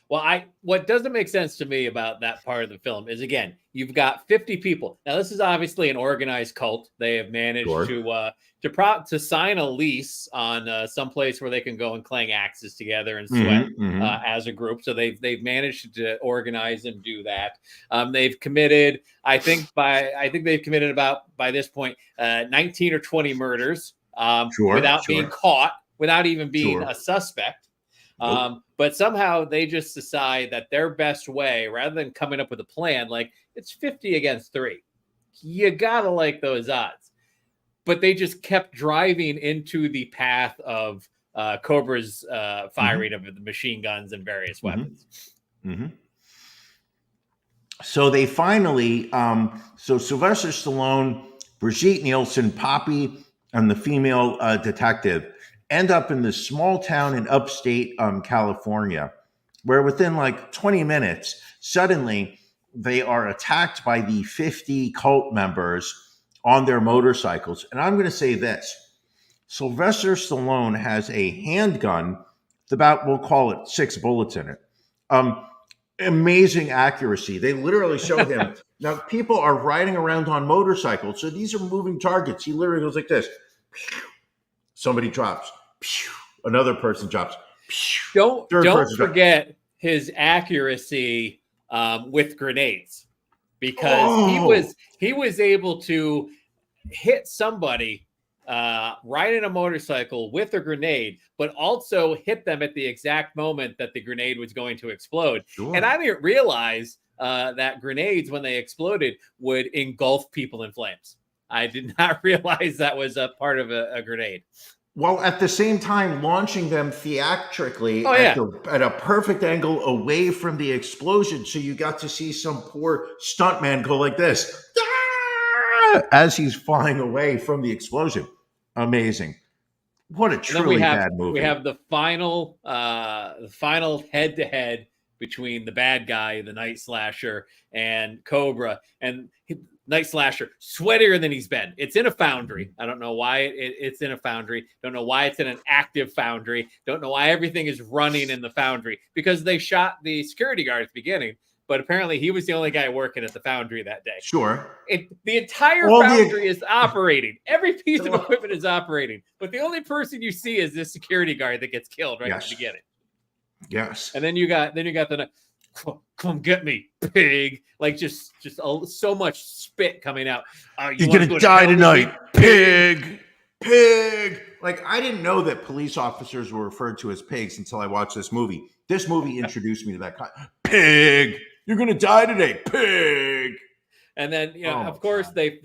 Well, what doesn't make sense to me about that part of the film is, again, you've got 50 people. Now, this is obviously an organized cult. They have managed to sign a lease on some place where they can go and clang axes together and sweat as a group. So they've managed to organize and do that. They've committed, I think they've committed about, by this point, 19 or 20 murders without being caught, without even being a suspect. But somehow they just decide that their best way, rather than coming up with a plan, like it's 50 against 3, you gotta like those odds. But they just kept driving into the path of Cobra's firing of the machine guns and various weapons. So they finally, so Sylvester Stallone, Brigitte Nielsen, Poppy, and the female detective end up in this small town in upstate California, where within like 20 minutes, suddenly they are attacked by the 50 cult members on their motorcycles. And I'm going to say this: Sylvester Stallone has a handgun with about, we'll call it 6 bullets in it. Amazing accuracy. They literally show him. Now, people are riding around on motorcycles, so these are moving targets. He literally goes like this. Somebody drops. Another person drops. Don't forget his accuracy with grenades, because he was able to hit somebody riding a motorcycle with a grenade, but also hit them at the exact moment that the grenade was going to explode. And I didn't realize that grenades, when they exploded, would engulf people in flames. I did not realize that was a part of a grenade. Well, at the same time, launching them theatrically at a perfect angle away from the explosion. So you got to see some poor stuntman go like this as he's flying away from the explosion. Amazing. What a truly bad movie. We have the final head-to-head between the bad guy, the Night Slasher, and Cobra. And Night Slasher, sweatier than he's been. It's in a foundry. I don't know why it's in a foundry. Don't know why it's in an active foundry. Don't know why everything is running in the foundry, because they shot the security guard at the beginning. but apparently he was the only guy working at the foundry that day. Sure. The entire All the- foundry is operating. Every piece of equipment is operating, but the only person you see is this security guard that gets killed right at the beginning. Yes. And then you got the come get me, pig! Like just so much spit coming out. You're gonna die tonight, pig. Pig. Like, I didn't know that police officers were referred to as pigs until I watched this movie. This movie introduced me to that. Pig. You're gonna die today, pig. And then, of course, they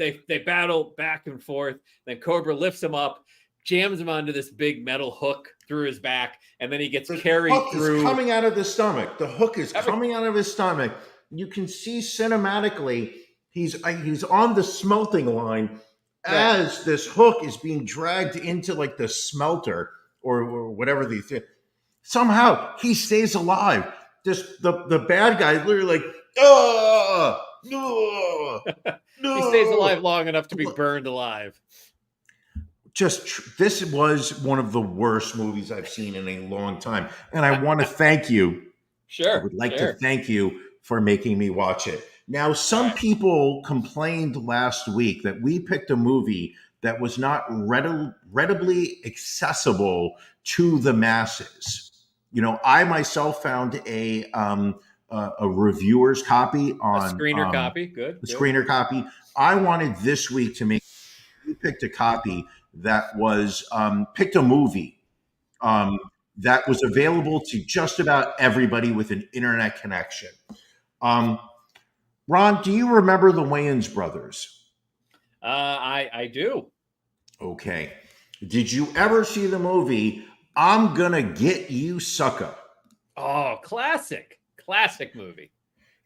battle back and forth. Then Cobra lifts him up, jams him onto this big metal hook through his back, and then he gets carried through. Is coming out of the stomach. The hook is coming out of his stomach. You can see cinematically he's on the smelting line as this hook is being dragged into like the smelter or whatever they think. Somehow he stays alive. Just the bad guy is literally like, oh, no. He stays alive long enough to be burned alive. This was one of the worst movies I've seen in a long time. And I want to thank you. Sure. I would like to thank you for making me watch it. Now, some people complained last week that we picked a movie that was not readily accessible to the masses. I myself found a reviewer's copy on a screener copy. Good. Screener copy. I wanted this week to make. We picked a copy that was picked a movie that was available to just about everybody with an internet connection. Ron, do you remember the Wayans brothers? I do. Okay. Did you ever see the movie I'm Gonna Get You, Sucker? Oh, classic movie.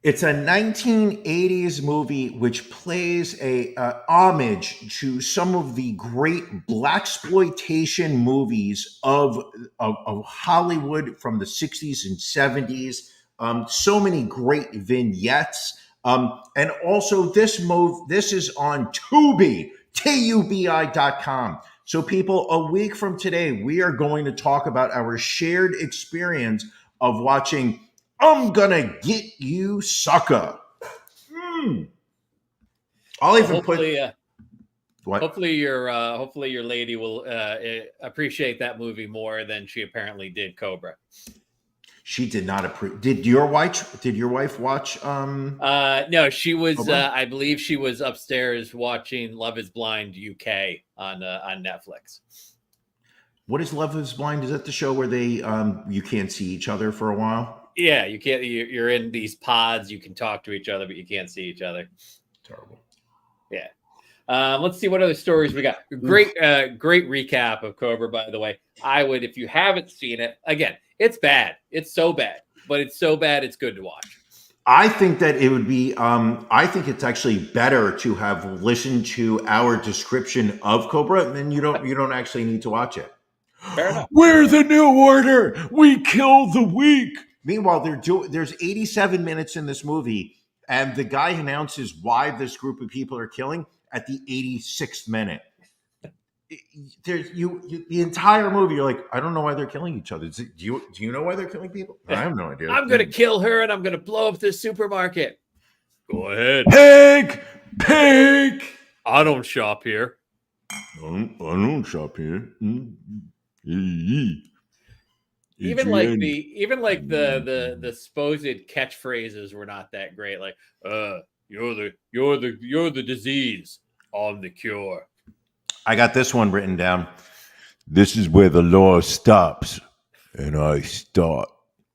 It's a 1980s movie which plays a homage to some of the great blaxploitation movies of Hollywood from the 60s and 70s. So many great vignettes. And also this is on Tubi, TUBI.com. So people, a week from today, we are going to talk about our shared experience of watching I'm Gonna Get You, Sucker. I'll even Hopefully your lady will appreciate that movie more than she apparently did Cobra. She did not approve. Did your wife watch? No, she was. Cobra? I believe she was upstairs watching Love Is Blind UK on Netflix. What is Love Is Blind? Is that the show where they you can't see each other for a while? Yeah, you can't. You're in these pods. You can talk to each other, but you can't see each other. Terrible. Yeah. Let's see what other stories we got. Great recap of Cobra, by the way. I would, if you haven't seen it, again, it's bad. It's so bad, but it's so bad it's good to watch. I think that it would be. I think it's actually better to have listened to our description of Cobra, and then you don't actually need to watch it. Fair enough. We're the new order. We kill the weak. Meanwhile, there's 87 minutes in this movie, and the guy announces why this group of people are killing at the 86th minute. The entire movie, you're like, I don't know why they're killing each other. Do you know why they're killing people? I have no idea. I'm gonna kill her, and I'm gonna blow up this supermarket. Go ahead. Pig. I don't shop here. I don't shop here. Even like the supposed catchphrases were not that great. Like, you're the disease, I'm the cure. I got this one written down. This is where the law stops and I start.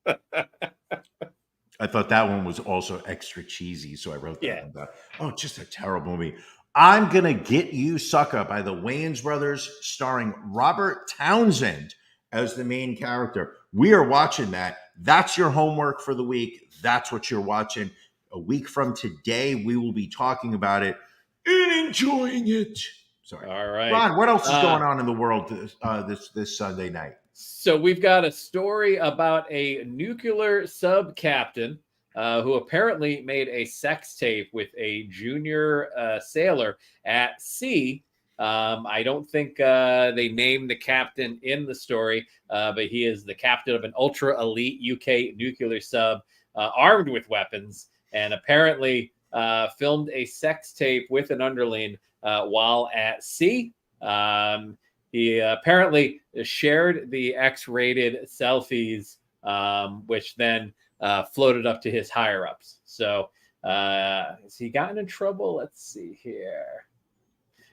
I thought that one was also extra cheesy, so I wrote that one down. Oh, just a terrible movie. I'm Gonna Get You, Sucker by the Wayans brothers, starring Robert Townsend as the main character. We are watching that. That's your homework for the week. That's what you're watching. A week from today, we will be talking about it and enjoying it. Sorry. All right. Ron, what else is going on in the world this Sunday night? So we've got a story about a nuclear sub captain who apparently made a sex tape with a junior sailor at sea. I don't think they named the captain in the story, but he is the captain of an ultra elite UK nuclear sub. armed with weapons, and apparently filmed a sex tape with an underling while at sea. He apparently shared the X-rated selfies, which then floated up to his higher-ups. So has he gotten in trouble? Let's see here.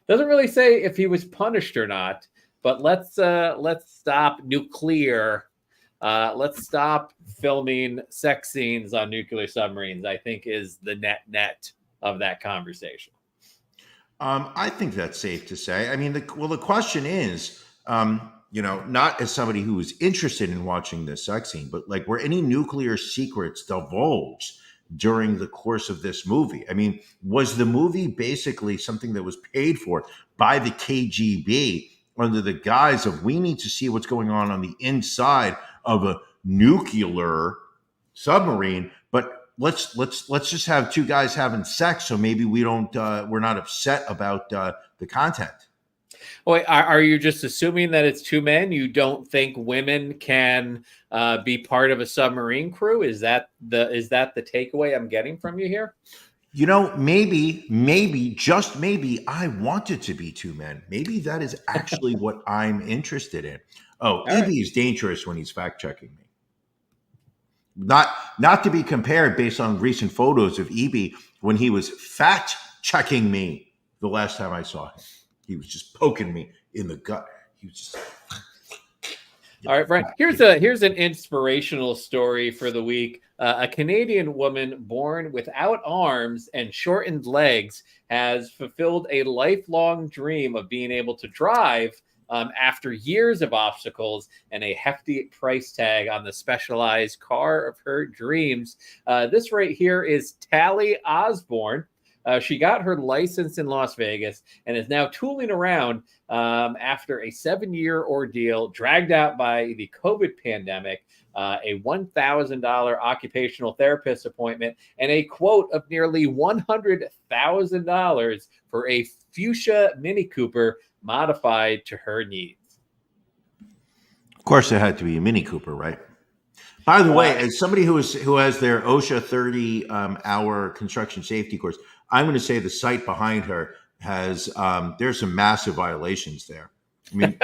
Doesn't really say if he was punished or not, but let's stop nuclear. Let's stop filming sex scenes on nuclear submarines, I think is the net of that conversation. I think that's safe to say. I mean, the question is, not as somebody who is interested in watching this sex scene, but like, were any nuclear secrets divulged during the course of this movie? I mean, was the movie basically something that was paid for by the KGB under the guise of, we need to see what's going on the inside of a nuclear submarine, but let's just have two guys having sex, so maybe we're not upset about the content. Wait, are you just assuming that it's two men? You don't think women can be part of a submarine crew? Is that the takeaway I'm getting from you here? Maybe, just maybe, I want it to be two men. Maybe that is actually what I'm interested in. Oh, EB is dangerous when he's fact checking me. Not to be compared based on recent photos of EB when he was fact checking me the last time I saw him. He was just poking me in the gut. He was just. All right, Brian. Here's an inspirational story for the week. A Canadian woman born without arms and shortened legs has fulfilled a lifelong dream of being able to drive after years of obstacles and a hefty price tag on the specialized car of her dreams. This right here is Tally Osborne. She got her license in Las Vegas and is now tooling around after a 7-year ordeal dragged out by the COVID pandemic, a $1,000 occupational therapist appointment, and a quote of nearly $100,000 for a fuchsia Mini Cooper modified to her needs. Of course, it had to be a Mini Cooper, right? By the way, as somebody who has their OSHA 30-hour construction safety course, I'm going to say the site behind her has there's some massive violations there. I mean,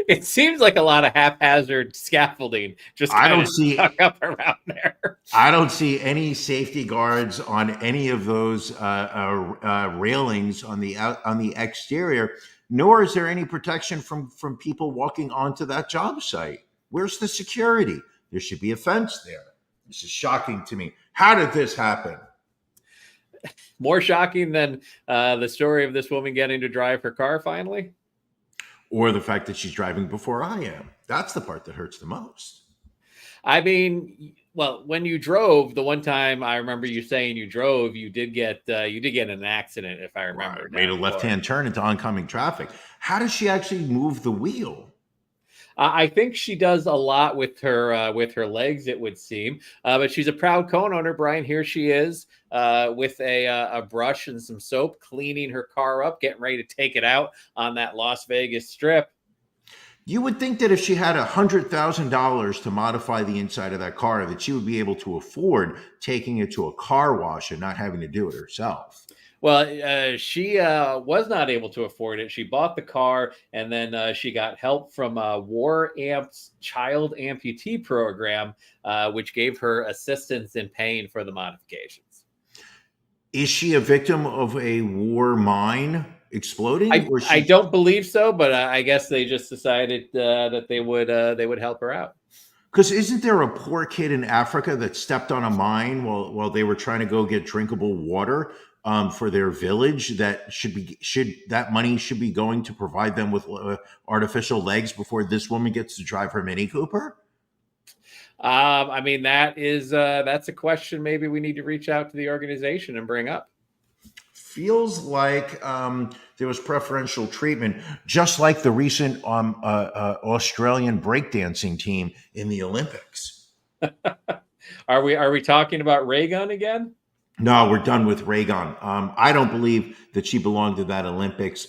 it seems like a lot of haphazard scaffolding. Just I don't see stuck up around there. I don't see any safety guards on any of those railings on the exterior. Nor is there any protection from people walking onto that job site. Where's the security? There should be a fence there. This is shocking to me. How did this happen? More shocking than the story of this woman getting to drive her car finally? Or the fact that she's driving before I am. That's the part that hurts the most. I mean, well, when you drove, the one time I remember you saying you drove, you did get in an accident, if I remember. Right. Made a left-hand turn into oncoming traffic. How does she actually move the wheel? I think she does a lot with her legs, it would seem. But she's a proud co-owner, Brian. Here she is with a brush and some soap, cleaning her car up, getting ready to take it out on that Las Vegas strip. You would think that if she had $100,000 to modify the inside of that car, that she would be able to afford taking it to a car wash and not having to do it herself. Well, she was not able to afford it. She bought the car, and then she got help from War Amp's Child Amputee program, which gave her assistance in paying for the modifications. Is she a victim of a war mine exploding? I don't believe so, but I guess they just decided that they would help her out. Because isn't there a poor kid in Africa that stepped on a mine while they were trying to go get drinkable water for their village? That that money should be going to provide them with artificial legs before this woman gets to drive her Mini Cooper? I mean, that's a question maybe we need to reach out to the organization and bring up. Feels like there was preferential treatment, just like the recent Australian breakdancing team in the Olympics. Are we talking about ray gun again? No, we're done with ray gun. I don't believe that she belonged to that Olympics.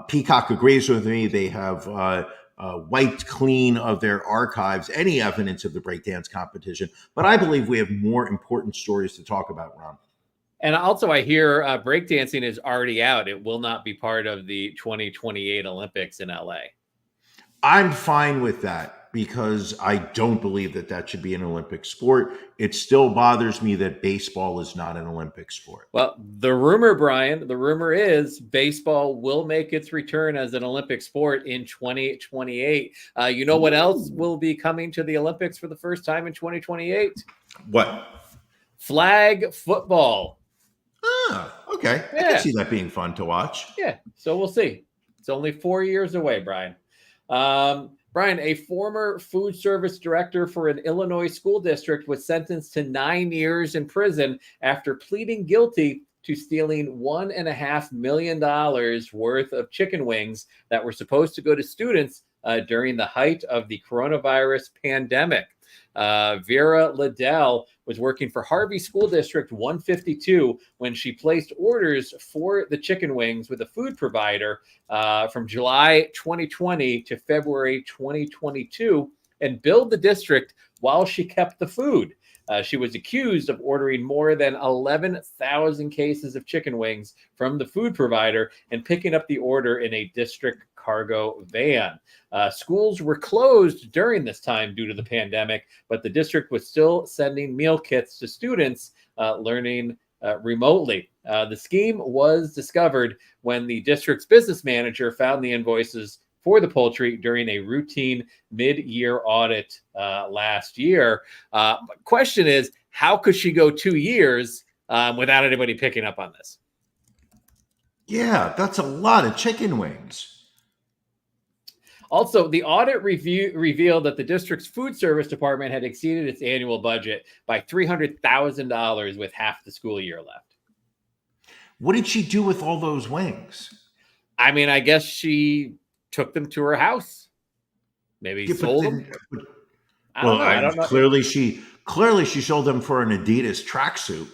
Peacock agrees with me. They have wiped clean of their archives any evidence of the breakdance competition. But I believe we have more important stories to talk about, Ron. And also, I hear breakdancing is already out. It will not be part of the 2028 Olympics in LA. I'm fine with that because I don't believe that should be an Olympic sport. It still bothers me that baseball is not an Olympic sport. Well, the rumor is baseball will make its return as an Olympic sport in 2028. You know what else will be coming to the Olympics for the first time in 2028? What? Flag football. Okay. Yeah. I can see that being fun to watch. Yeah, so we'll see. It's only 4 years away, Brian. Brian, a former food service director for an Illinois school district was sentenced to 9 years in prison after pleading guilty to stealing $1.5 million worth of chicken wings that were supposed to go to students during the height of the coronavirus pandemic. Vera Liddell was working for Harvey School District 152 when she placed orders for the chicken wings with a food provider from July 2020 to February 2022 and billed the district while she kept the food. She was accused of ordering more than 11,000 cases of chicken wings from the food provider and picking up the order in a district cargo van. Schools were closed during this time due to the pandemic, but the district was still sending meal kits to students learning remotely. The scheme was discovered when the district's business manager found the invoices for the poultry during a routine mid-year audit last year. Question is, how could she go 2 years without anybody picking up on this? Yeah, that's a lot of chicken wings. Also, the audit revealed that the district's food service department had exceeded its annual budget by $300,000 with half the school year left. What did she do with all those wings? I mean, I guess she took them to her house. Maybe sold them. I don't know. Clearly she sold them for an Adidas tracksuit.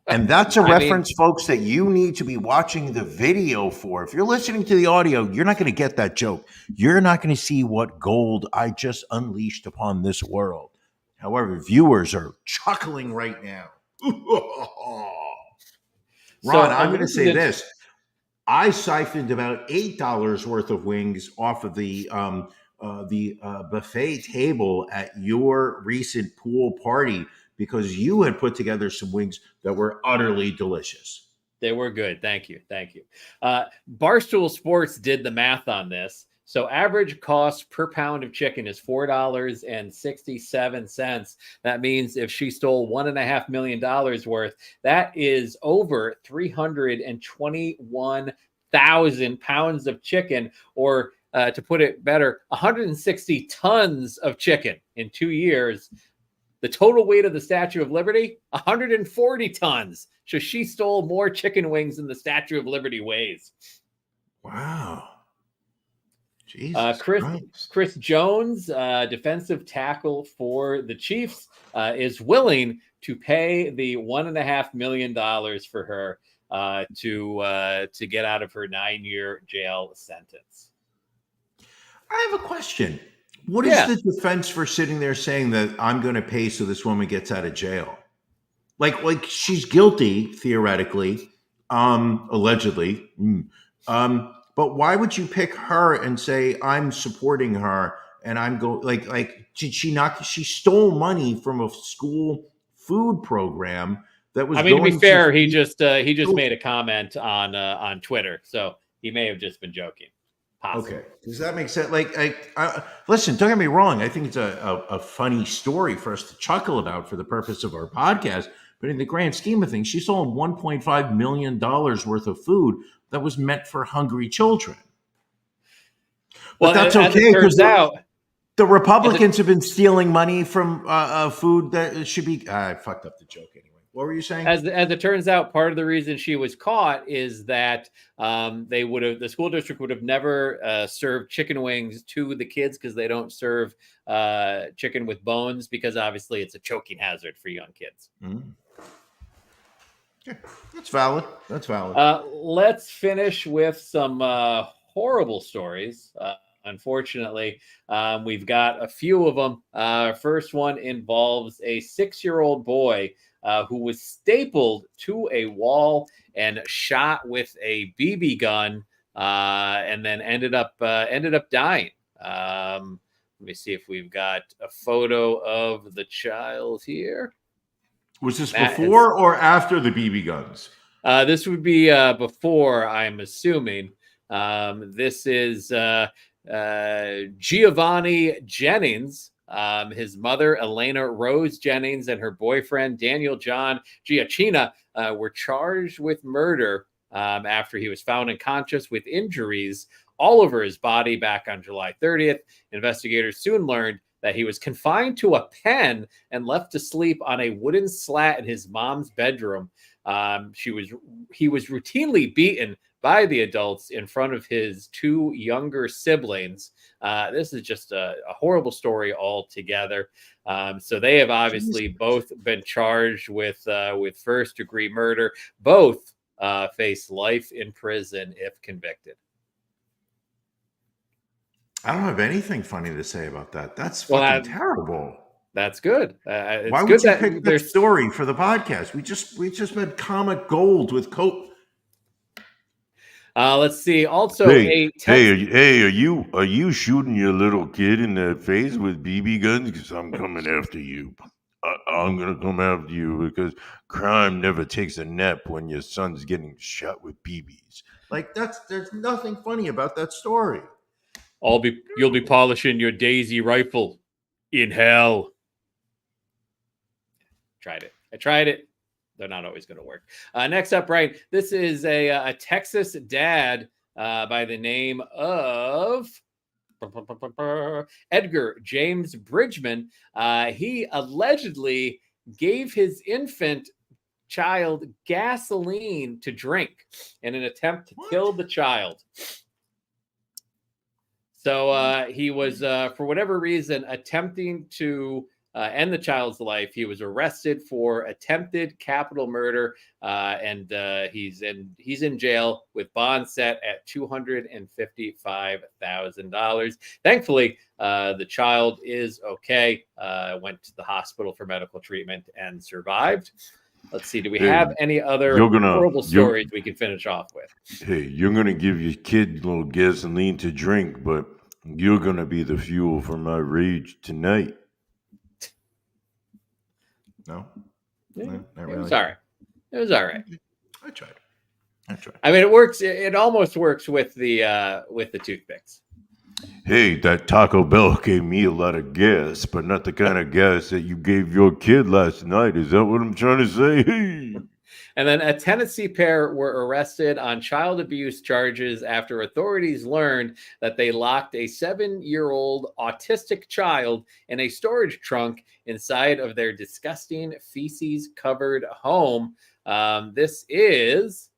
And that's a reference, folks, that you need to be watching the video for. If you're listening to the audio, you're not going to get that joke. You're not going to see what gold I just unleashed upon this world. However, viewers are chuckling right now. Ron, I'm going to say this. I siphoned about $8 worth of wings off of the buffet table at your recent pool party because you had put together some wings that were utterly delicious. They were good. Thank you. Barstool Sports did the math on this. So average cost per pound of chicken is $4.67. That means if she stole $1.5 million worth, that is over 321,000 pounds of chicken, or to put it better, 160 tons of chicken in 2 years. The total weight of the Statue of Liberty, 140 tons. So she stole more chicken wings than the Statue of Liberty weighs. Wow. Jesus Chris Jones, defensive tackle for the Chiefs, is willing to pay the $1.5 million for her to get out of her 9-year jail sentence. I have a question. What is the defense for sitting there saying that I'm going to pay so this woman gets out of jail? Like she's guilty, theoretically, allegedly. But why would you pick her and say I'm supporting her and I'm going like did she not? She stole money from a school food program that was. I mean, to be fair, he just made a comment on Twitter, so he may have just been joking. Possibly. Okay, does that make sense? Listen, don't get me wrong. I think it's a funny story for us to chuckle about for the purpose of our podcast. But in the grand scheme of things, she sold $1.5 million worth of food that was meant for hungry children. But that's okay because the Republicans have been stealing money from food that should be. I fucked up the joke anyway. What were you saying? As it turns out, part of the reason she was caught is that the school district would have never served chicken wings to the kids because they don't serve chicken with bones because obviously it's a choking hazard for young kids. Mm. Yeah, that's valid. Let's finish with some horrible stories. unfortunately. We've got a few of them. First one involves a 6-year-old boy who was stapled to a wall and shot with a BB gun, and then ended up dying. Let me see if we've got a photo of the child here. Was this before or after the BB guns? This would be before, I'm assuming. This is Giovanni Jennings. His mother, Elena Rose Jennings, and her boyfriend, Daniel John Giacchina, were charged with murder after he was found unconscious with injuries all over his body back on July 30th. Investigators soon learned that he was confined to a pen and left to sleep on a wooden slat in his mom's bedroom. He was routinely beaten by the adults in front of his 2 younger siblings. This is just a horrible story altogether. So they have obviously both been charged with first-degree murder. Both face life in prison if convicted. I don't have anything funny to say about that. That's fucking terrible. That's good. Why would you pick that story for the podcast? We just had comic gold with Cope. Let's see. Also, hey, are you shooting your little kid in the face with BB guns? Because I'm coming after you. I'm gonna come after you because crime never takes a nap when your son's getting shot with BBs. Like there's nothing funny about that story. You'll be polishing your Daisy rifle in hell. I tried it. They're not always going to work. Next up, Brian, this is a Texas dad by the name of Edgar James Bridgman. He allegedly gave his infant child gasoline to drink in an attempt to kill the child. So he was, for whatever reason, attempting to end the child's life. He was arrested for attempted capital murder, and he's in jail with bond set at $255,000. Thankfully, the child is okay. Went to the hospital for medical treatment and survived. Let's see. Do we have any other horrible stories we can finish off with? Hey, you're going to give your kid a little gasoline to drink, but you're going to be the fuel for my rage tonight. No? Yeah, not really. It was all right. It was all right. I tried. I mean, it works. It almost works with the toothpicks. Hey, that Taco Bell gave me a lot of gas, but not the kind of gas that you gave your kid last night. Is that what I'm trying to say? Hey. And then a Tennessee pair were arrested on child abuse charges after authorities learned that they locked a 7-year-old autistic child in a storage trunk inside of their disgusting feces-covered home. This is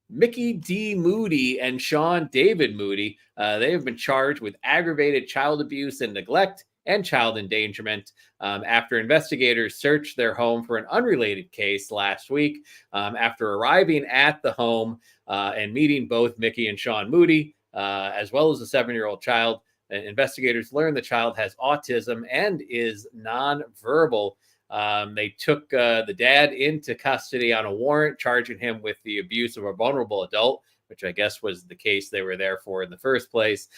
Mickey D. Moody and Sean David Moody. They have been charged with aggravated child abuse and neglect and child endangerment after investigators searched their home for an unrelated case last week. After arriving at the home and meeting both Mickey and Sean Moody, as well as a 7-year-old child, investigators learned the child has autism and is nonverbal. They took the dad into custody on a warrant, charging him with the abuse of a vulnerable adult, which I guess was the case they were there for in the first place.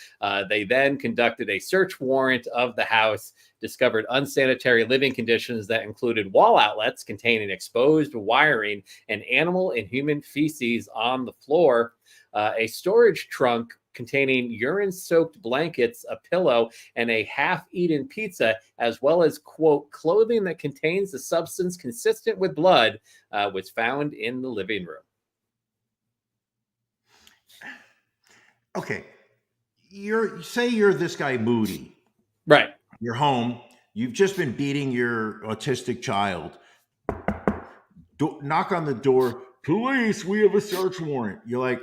They then conducted a search warrant of the house, discovered unsanitary living conditions that included wall outlets containing exposed wiring and animal and human feces on the floor, a storage trunk containing urine-soaked blankets, a pillow, and a half-eaten pizza, as well as, quote, clothing that contains a substance consistent with blood, was found in the living room. Okay, you're this guy Moody, right? You're home. You've just been beating your autistic child. Knock on the door. Police, we have a search warrant. You're like,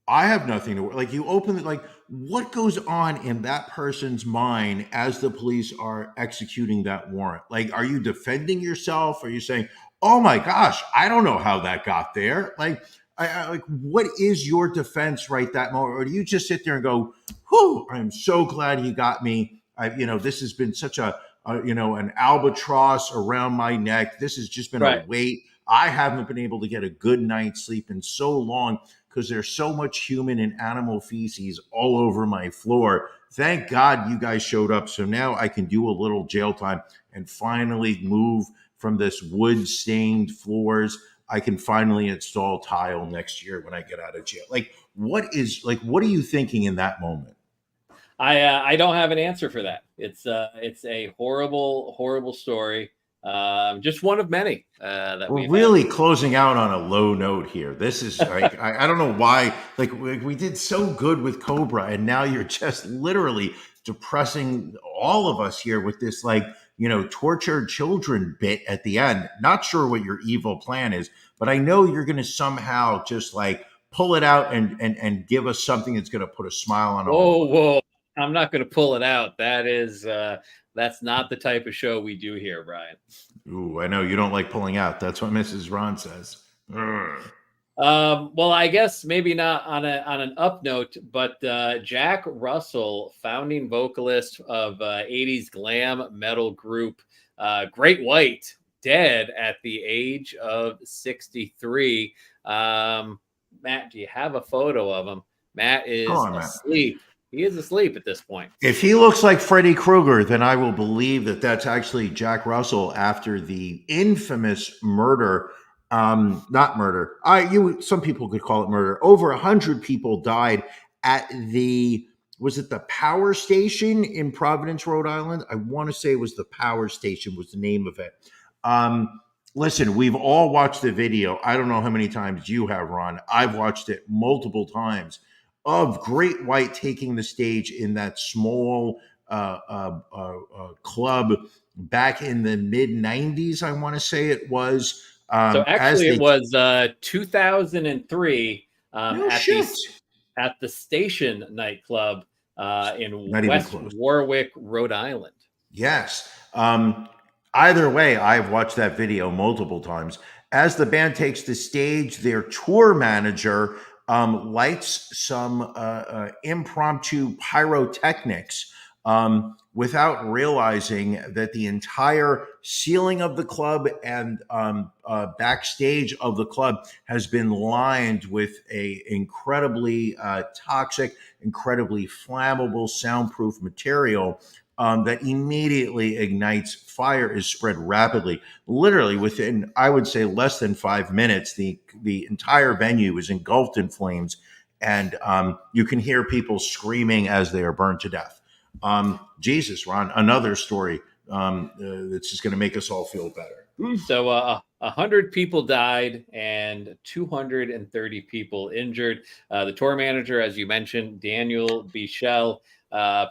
I have nothing to worry. Like, you open it. Like, what goes on in that person's mind as the police are executing that warrant? Like, are you defending yourself? Are you saying, oh my gosh, I don't know how that got there? Like, Like, what is your defense right that moment? Or do you just sit there and go, whew, I'm so glad he got me. This has been such an albatross around my neck. This has just been a Right. weight. I haven't been able to get a good night's sleep in so long because there's so much human and animal feces all over my floor. Thank God you guys showed up. So now I can do a little jail time and finally move from this wood stained floors. I can finally install tile next year when I get out of jail. What are you thinking in that moment? I don't have an answer for that. It's a horrible story. Just one of many that We're we've really had. closing out on a low note here. This is like, I don't know why. Like we did so good with Cobra, and now you're just literally depressing all of us here with this tortured children bit at the end. Not sure what your evil plan is, but I know you're going to somehow just like pull it out and give us something that's going to put a smile on all of us. Whoa! I'm not going to pull it out. That's not the type of show we do here, Brian. Ooh, I know you don't like pulling out. That's what Mrs. Ron says. Urgh. Well, I guess maybe not on an up note, but Jack Russell, founding vocalist of 80s glam metal group Great White, dead at the age of 63. Matt, do you have a photo of him? Matt is Come on, Matt. asleep. He is asleep at this point. If he looks like Freddy Krueger, then I will believe that that's actually Jack Russell after the infamous murder. Not murder. Some people could call it murder. Over 100 people died at was it the power station in Providence, Rhode Island? I want to say it was the power station was the name of it. Listen, we've all watched the video. I don't know how many times you have, Ron. I've watched it multiple times of Great White taking the stage in that small club back in the mid 90s. I want to say it was. So actually, it was 2003 at the Station nightclub in West Warwick, Rhode Island. Yes. Either way, I've watched that video multiple times. As the band takes the stage, their tour manager lights some impromptu pyrotechnics without realizing that the entire ceiling of the club and backstage of the club has been lined with a incredibly toxic, incredibly flammable, soundproof material that immediately ignites. Fire is spread rapidly. Literally within, I would say, less than 5 minutes, the entire venue is engulfed in flames, and you can hear people screaming as they are burned to death. Jesus, Ron, another story that's just going to make us all feel better. So 100 people died and 230 people injured. The tour manager, as you mentioned, Daniel Bichel,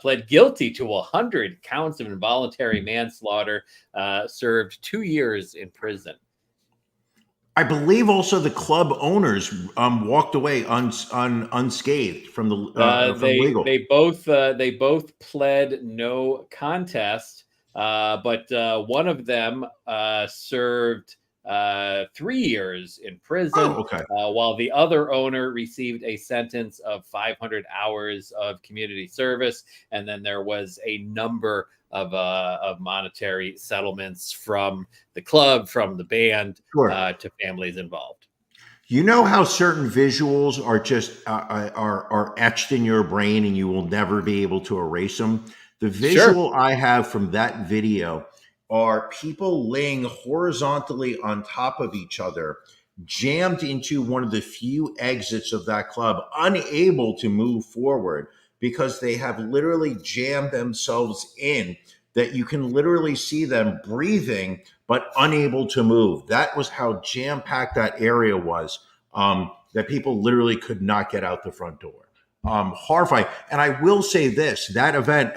pled guilty to 100 counts of involuntary manslaughter, served 2 years in prison. I believe also the club owners walked away unscathed from the legal. They both pled no contest, but one of them served 3 years in prison, while the other owner received a sentence of 500 hours of community service, and then there was a number of monetary settlements from the club, from the band, to families involved. You know how certain visuals are just are etched in your brain, and you will never be able to erase them. The visual I have from that video are people laying horizontally on top of each other, jammed into one of the few exits of that club, unable to move forward because they have literally jammed themselves in, that you can literally see them breathing but unable to move. That was how jam-packed that area was, that people literally could not get out the front door. Horrifying. And I will say this, that event,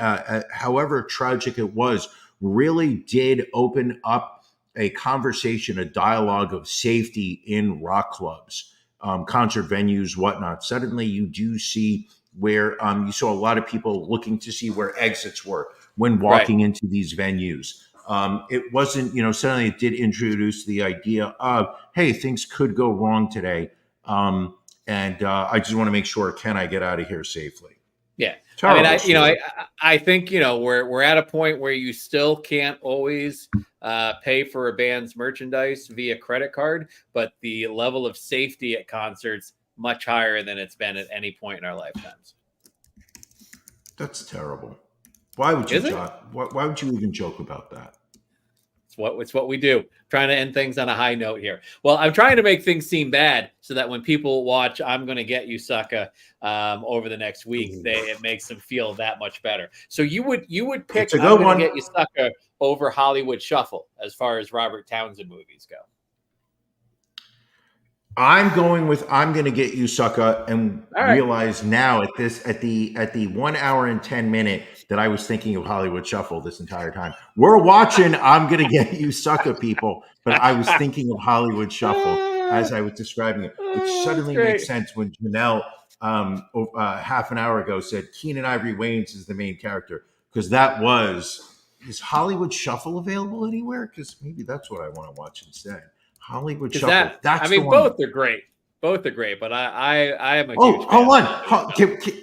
however tragic it was, really did open up a conversation, a dialogue of safety in rock clubs, concert venues, whatnot. Suddenly you do see where you saw a lot of people looking to see where exits were when walking into these venues. It wasn't, suddenly it did introduce the idea of, hey, things could go wrong today. And I just want to make sure, can I get out of here safely? Yeah. Terrible I story. I think, we're at a point where you still can't always pay for a band's merchandise via credit card, but the level of safety at concerts much higher than it's been at any point in our lifetimes. That's terrible. Why would you, Is it? John? Why would you even joke about that? It's what we do. Trying to end things on a high note here. Well, I'm trying to make things seem bad so that when people watch I'm Gonna Get You Sucker over the next week, it makes them feel that much better. So you would pick It's a I'm good Gonna one. Get You Sucker over Hollywood Shuffle as far as Robert Townsend movies go. I'm going with I'm Gonna Get You Sucker, and All right. realize now at the 1 hour and 10 minute that I was thinking of Hollywood Shuffle this entire time. We're watching I'm Gonna Get You Sucker, people, but I was thinking of Hollywood Shuffle as I was describing it, which suddenly makes sense when Janelle half an hour ago said Keenan Ivory Wayans is the main character, because that was, is Hollywood Shuffle available anywhere? Because maybe that's what I want to watch instead. Hollywood Shuffle. That's the one. Both are great. Both are great, but I am a huge fan hold of on.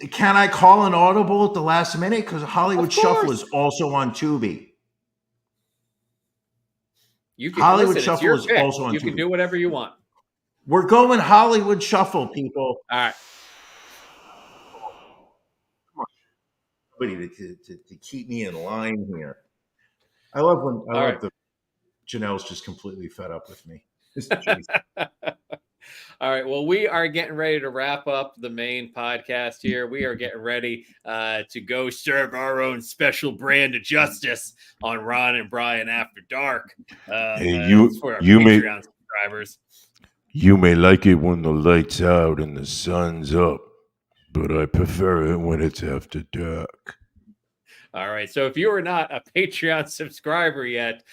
Can I call an audible at the last minute? Because Hollywood Shuffle is also on Tubi. You can, Hollywood listen, Shuffle is also on You Tubi. can do whatever you want. We're going Hollywood Shuffle, people. All right. Somebody to keep me in line here. I love the Janelle's just completely fed up with me. All right. Well, we are getting ready to wrap up the main podcast here. We are getting ready to go serve our own special brand of justice on Ron and Brian After Dark. Hey, for our you Patreon subscribers. You may like it when the light's out and the sun's up, but I prefer it when it's after dark. All right. So if you are not a Patreon subscriber yet,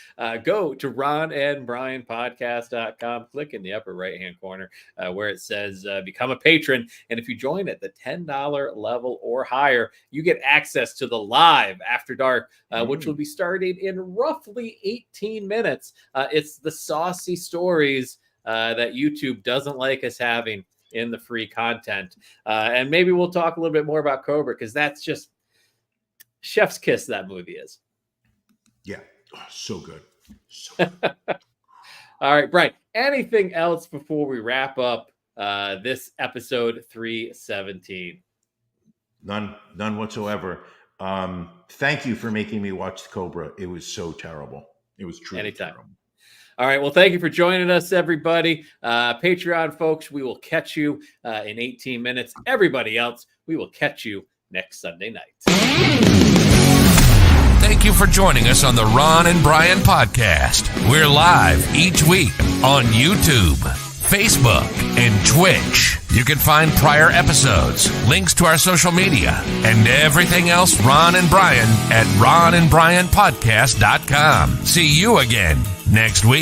go to ronandbrianpodcast.com, click in the upper right-hand corner where it says become a patron. And if you join at the $10 level or higher, you get access to the live After Dark, which will be starting in roughly 18 minutes. It's the saucy stories that YouTube doesn't like us having in the free content. And maybe we'll talk a little bit more about Cobra, because that's just chef's kiss, that movie is. Yeah. Oh, so good. So good. All right, Brian, anything else before we wrap up this episode 317? None whatsoever. Thank you for making me watch Cobra. It was so terrible. It was truly terrible. All right. Well, thank you for joining us, everybody. Patreon folks, we will catch you in 18 minutes. Everybody else, we will catch you next Sunday night. Thank you for joining us on the Ron and Brian podcast. We're live each week on YouTube, Facebook, and Twitch. You can find prior episodes, links to our social media, and everything else Ron and Brian at ronandbrianpodcast.com. See you again next week.